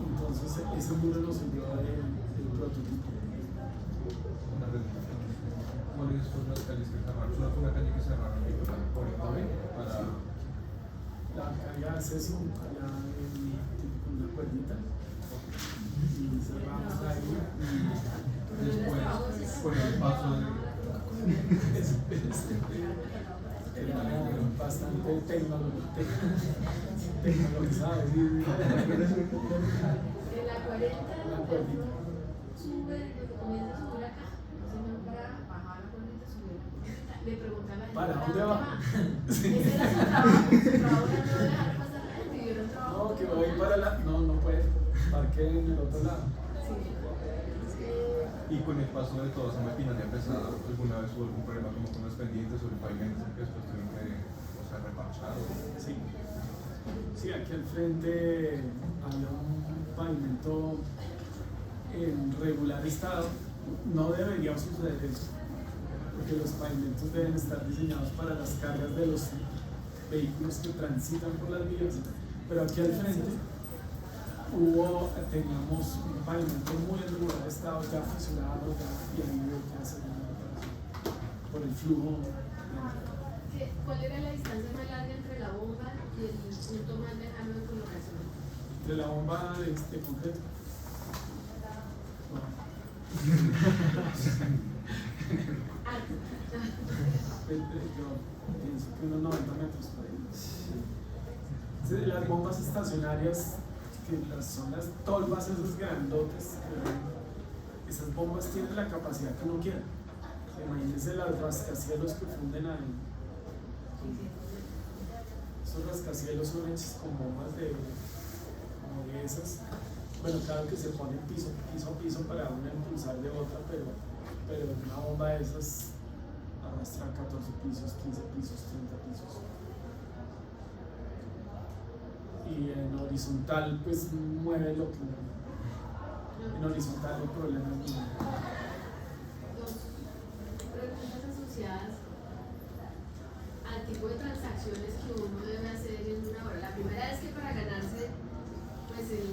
Entonces ese muro nos sirvió de prototipo. ¿Cuáles fueron las calles que cerraron? ¿Solo fue una calle que cerraron por el COVID para...? La calle de acceso, allá con una cuerdita, y cerramos ahí. Y después, por el paso de... Era bastante tecnologizado. En la 40 La cuerdita. sube, comienza a subir acá, señor para bajar la cuerdita, subir la cuerdita. Le preguntan a la ¿Para gente, dónde va? Ese era su trabajo era no dejar pasar a la gente y yo era un trabajo. No, que voy para la. No puede. Parque en el otro lado. Y con el paso de toda esa maquinaria pesada, ¿alguna vez hubo algún problema como con los pendientes o el pavimento que después tuvieron que reparchar? Sí, aquí al frente había un pavimento en regular estado. No debería suceder eso, porque los pavimentos deben estar diseñados para las cargas de los vehículos que transitan por las vías. Pero aquí al frente teníamos un pavimento muy en regular estado, ya funcionado, y ahí hubo que hacer una reparación por el flujo. ¿Cuál era la distancia más larga entre la bomba y el punto más lejano de colocación? De la bomba de concreto. Yo pienso que unos 90 metros por ahí. Sí, las bombas estacionarias, que son las tolvas esas grandotes, esas bombas tienen la capacidad que uno quiera. Imagínense los rascacielos que funden ahí. Esos rascacielos son hechos con bombas como de esas. Bueno, claro que se pone piso a piso para una impulsar de otra, pero una bomba de esas arrastra 14 pisos, 15 pisos, 30 pisos. Y en horizontal, pues mueve lo que mueve. En horizontal el problema es mío. Dos preguntas asociadas al tipo de transacciones que uno debe hacer en una hora. La primera es que para ganarse pues el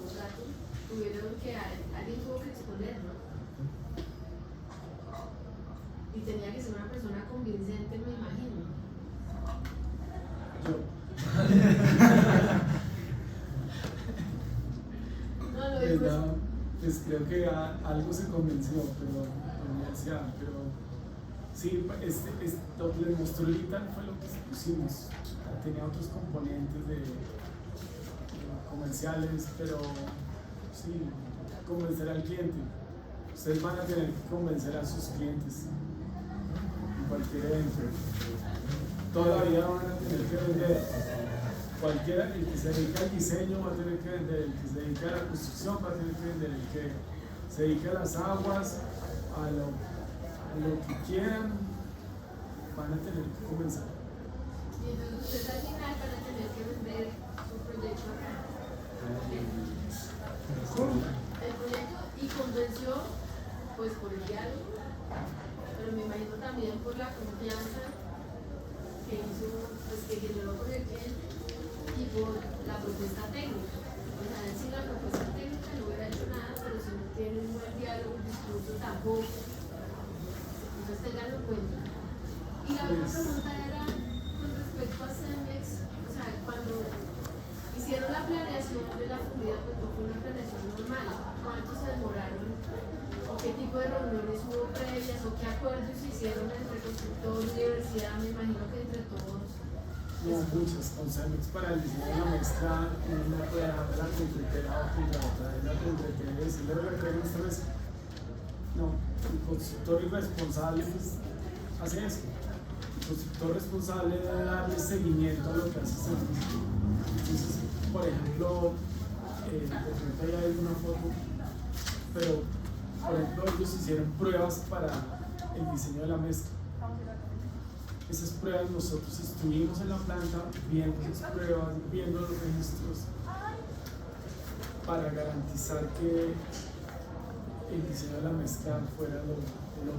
contrato tuvieron que alguien tuvo que exponer, ¿no? Y tenía que ser una persona convincente, me imagino. Yo. No, lo digo Pues creo que algo se convenció, pero sí, lo que les mostró ahorita fue lo que pusimos. Tenía otros componentes comerciales, pero sí, convencer al cliente. Ustedes van a tener que convencer a sus clientes en cualquier evento. Todavía van a tener que vender. Cualquiera, el que se dedica al diseño va a tener que vender, el que se dedica a la construcción va a tener que vender, el que se dedica a las aguas, a lo que quieran, van a tener que comenzar. Y entonces ustedes al final van a tener que vender su proyecto acá. ¿Cómo? El proyecto y convenció pues por el diálogo, pero me imagino también por la confianza que hizo, pues que generó con el cliente y por la propuesta técnica. O sea, sin la propuesta técnica no hubiera hecho nada, pero si no tiene un buen diálogo, un discurso tampoco. Entonces tenganlo en cuenta. Y la otra pregunta era con respecto a Cemex, o sea, cuando hicieron la planeación de la fundida, pues no fue una planeación normal. ¿Cuánto se demoraron? ¿O qué tipo de reuniones hubo previas? ¿O qué acuerdos se hicieron entre constructor, universidad? Me imagino que entre todos. No, muchas con Cemex para el diseño de la mezcla, uno puede dejar la concretera a otra, la concretera y decirle, oiga, ¿qué esta vez? No, el constructor irresponsable pues, hace eso. El constructor responsable debe darle seguimiento a lo que hace Cemex. Entonces, por ejemplo, de pronto ahí hay una foto, pero por ejemplo ellos hicieron pruebas para el diseño de la mezcla. Esas pruebas nosotros estuvimos en la planta viendo esas pruebas, viendo los registros para garantizar que el diseño de la mezcla fuera lo óptimo.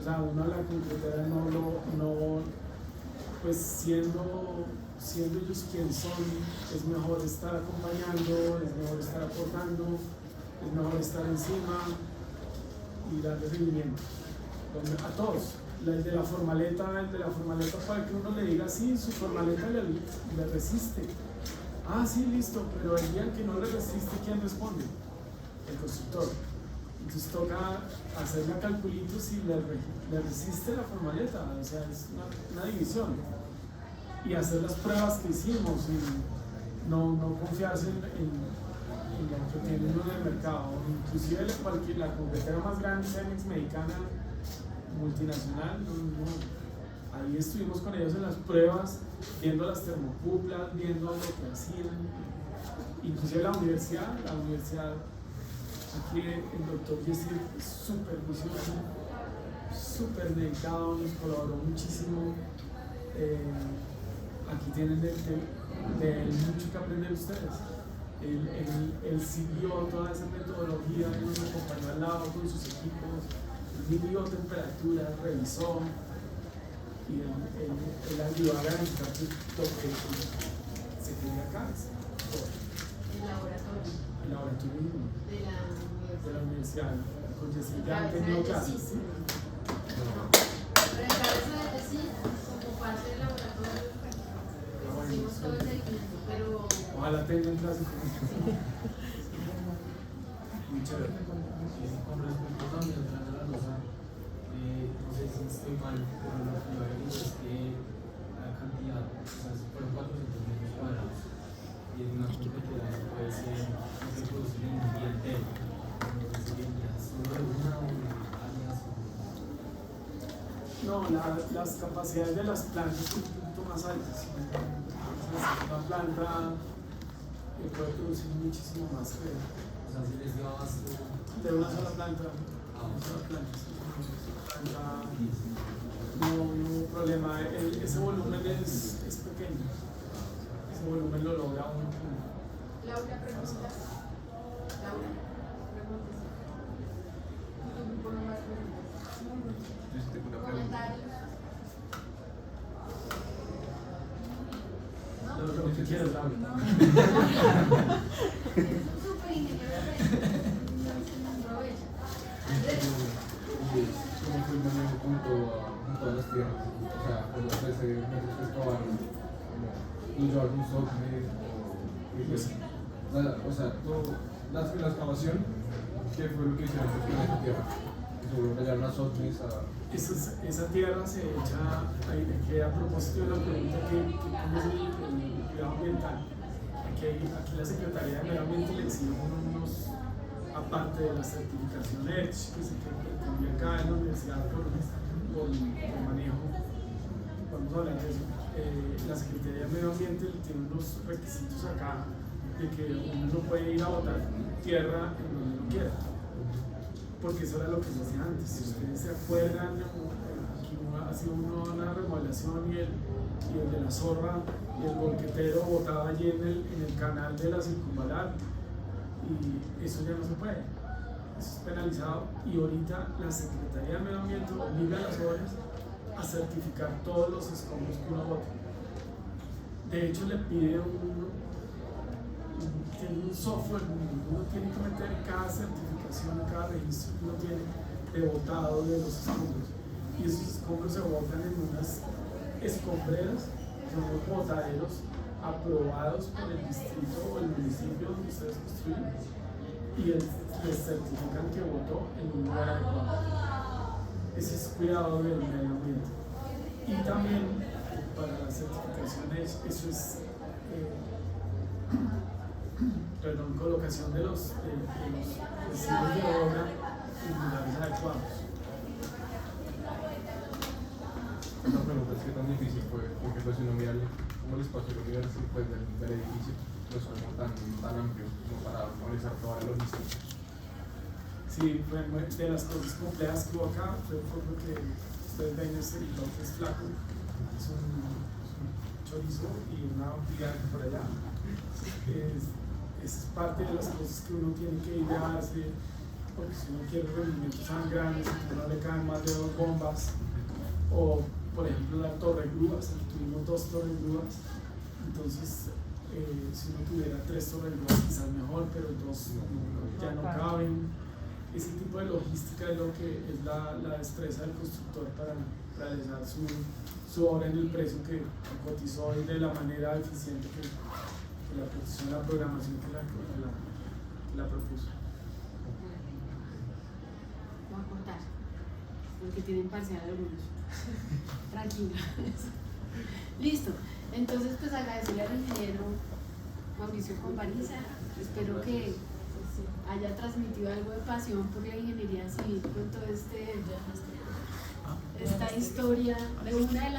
O sea, uno a la concretera no pues siendo ellos quienes son, es mejor estar acompañando, es mejor estar aportando, es mejor estar encima y darle seguimiento a todos. El de la formaleta para que uno le diga sí, su formaleta le resiste. Ah, sí, listo, pero el día que no le resiste, ¿quién responde? El constructor. Entonces toca hacer la calculito si le resiste la formaleta, o sea, es una división. Y hacer las pruebas que hicimos y no confiarse en lo que tiene uno en el mercado. Inclusive la concretera más grande, Cemex mexicana, multinacional, ahí estuvimos con ellos en las pruebas, viendo las termocuplas, viendo lo que hacían. Inclusive la universidad, aquí el doctor Jesse es súper juicioso, súper dedicado, nos colaboró muchísimo. Aquí tienen de mucho que aprender ustedes. Él siguió toda esa metodología, él nos acompañó al lado con sus equipos, midió temperatura, revisó y él ayudó a garantizar que lo que se quería acá. El laboratorio de la universidad. Con Jessica han tenido clases, ¿sí? Pero en cabeza de decir, como parte del laboratorio, hicimos todo ese equipo, pero... Ojalá tengan clases. Muy chévere. Con respecto también a la rosa, no sé si estoy mal, pero lo que yo había visto es que la cantidad, o sea, fueron 400 metros cuadrados y es una competidora que puede ser, no se produce en un día entero, no sé si vendría solo de una o de varias o... No, las capacidades de las plantas son un poquito más altas. Una planta puede producir muchísimo más que O sea, si les dio abasto... de una sola planta. Una sola planta. No hubo problema. Ese volumen es pequeño. Ese volumen lo logra uno. Laura, pregunta. Laura, preguntas. Por lo más preguntas. Yo sí tengo una pregunta. Comentarios. Lo que quieras, Laura. Es un súper ingeniero. Aprovecha. Andrés. ¿Cómo fue el manejo junto a todas las tierras? O sea, cuando ustedes se excavaron, ¿los llevaron un software? O sea, la excavación, ¿qué fue lo que hicieron con esa tierra? ¿Que se llevaron a softwares Esa tierra se echa, que a propósito de la pregunta que cómo es el cuidado ambiental, aquí la Secretaría de Medio Ambiente le exige unos, aparte de la certificación EDGE que se cambia acá en la universidad por manejo, vamos a hablar de eso, la Secretaría de Medio Ambiente tiene unos requisitos acá de que uno no puede ir a botar tierra en donde no quiera. Porque eso era lo que se hacía antes. Si ustedes se acuerdan, aquí ha sido una remodelación y el de la zorra y el volquetero botaba allí en el canal de la circunvalar, y eso ya no se puede, eso es penalizado, y ahorita la Secretaría de Medio Ambiente obliga a las obras a certificar todos los escombros que uno bota. De hecho le pide tiene un software, uno tiene que meter cada certificación, cada registro que uno tiene de botado de los escombros, y esos escombros se botan en unas escombreras, son unos botaderos aprobados por el distrito o el municipio donde ustedes construyen, y les certifican que votó en un lugar adecuado. Ese es cuidado del medio ambiente. Y también para las certificaciones, eso es colocación de los residuos de obra en lugares adecuados. Esta pregunta es que tan difícil fue, porque pues si uno mira como el espacio universal pues, del edificio no es como tan amplio como para organizar toda la logística. Sí, fue de las cosas complejas que hubo acá, fue porque ustedes ven ese bloque es flaco, es un chorizo y una gigante por allá. Es parte de las cosas que uno tiene que idearse, porque si uno quiere rendimientos tan grandes, si no le caen más de 2 bombas, o por ejemplo la torre grúas, tuvimos 2 torres grúas, entonces si uno tuviera 3 torres grúas quizás mejor, pero 2 ya no caben. Ese tipo de logística es lo que es la destreza del constructor para realizar su obra en el precio que cotizó y de la manera eficiente que la posición, la programación que la propuso. Voy a cortar, porque tienen parcial algunos. Tranquilo. Listo. Entonces, pues agradecerle al ingeniero Mauricio Convariza. Espero que haya transmitido algo de pasión por la ingeniería civil con todo esta historia de una de las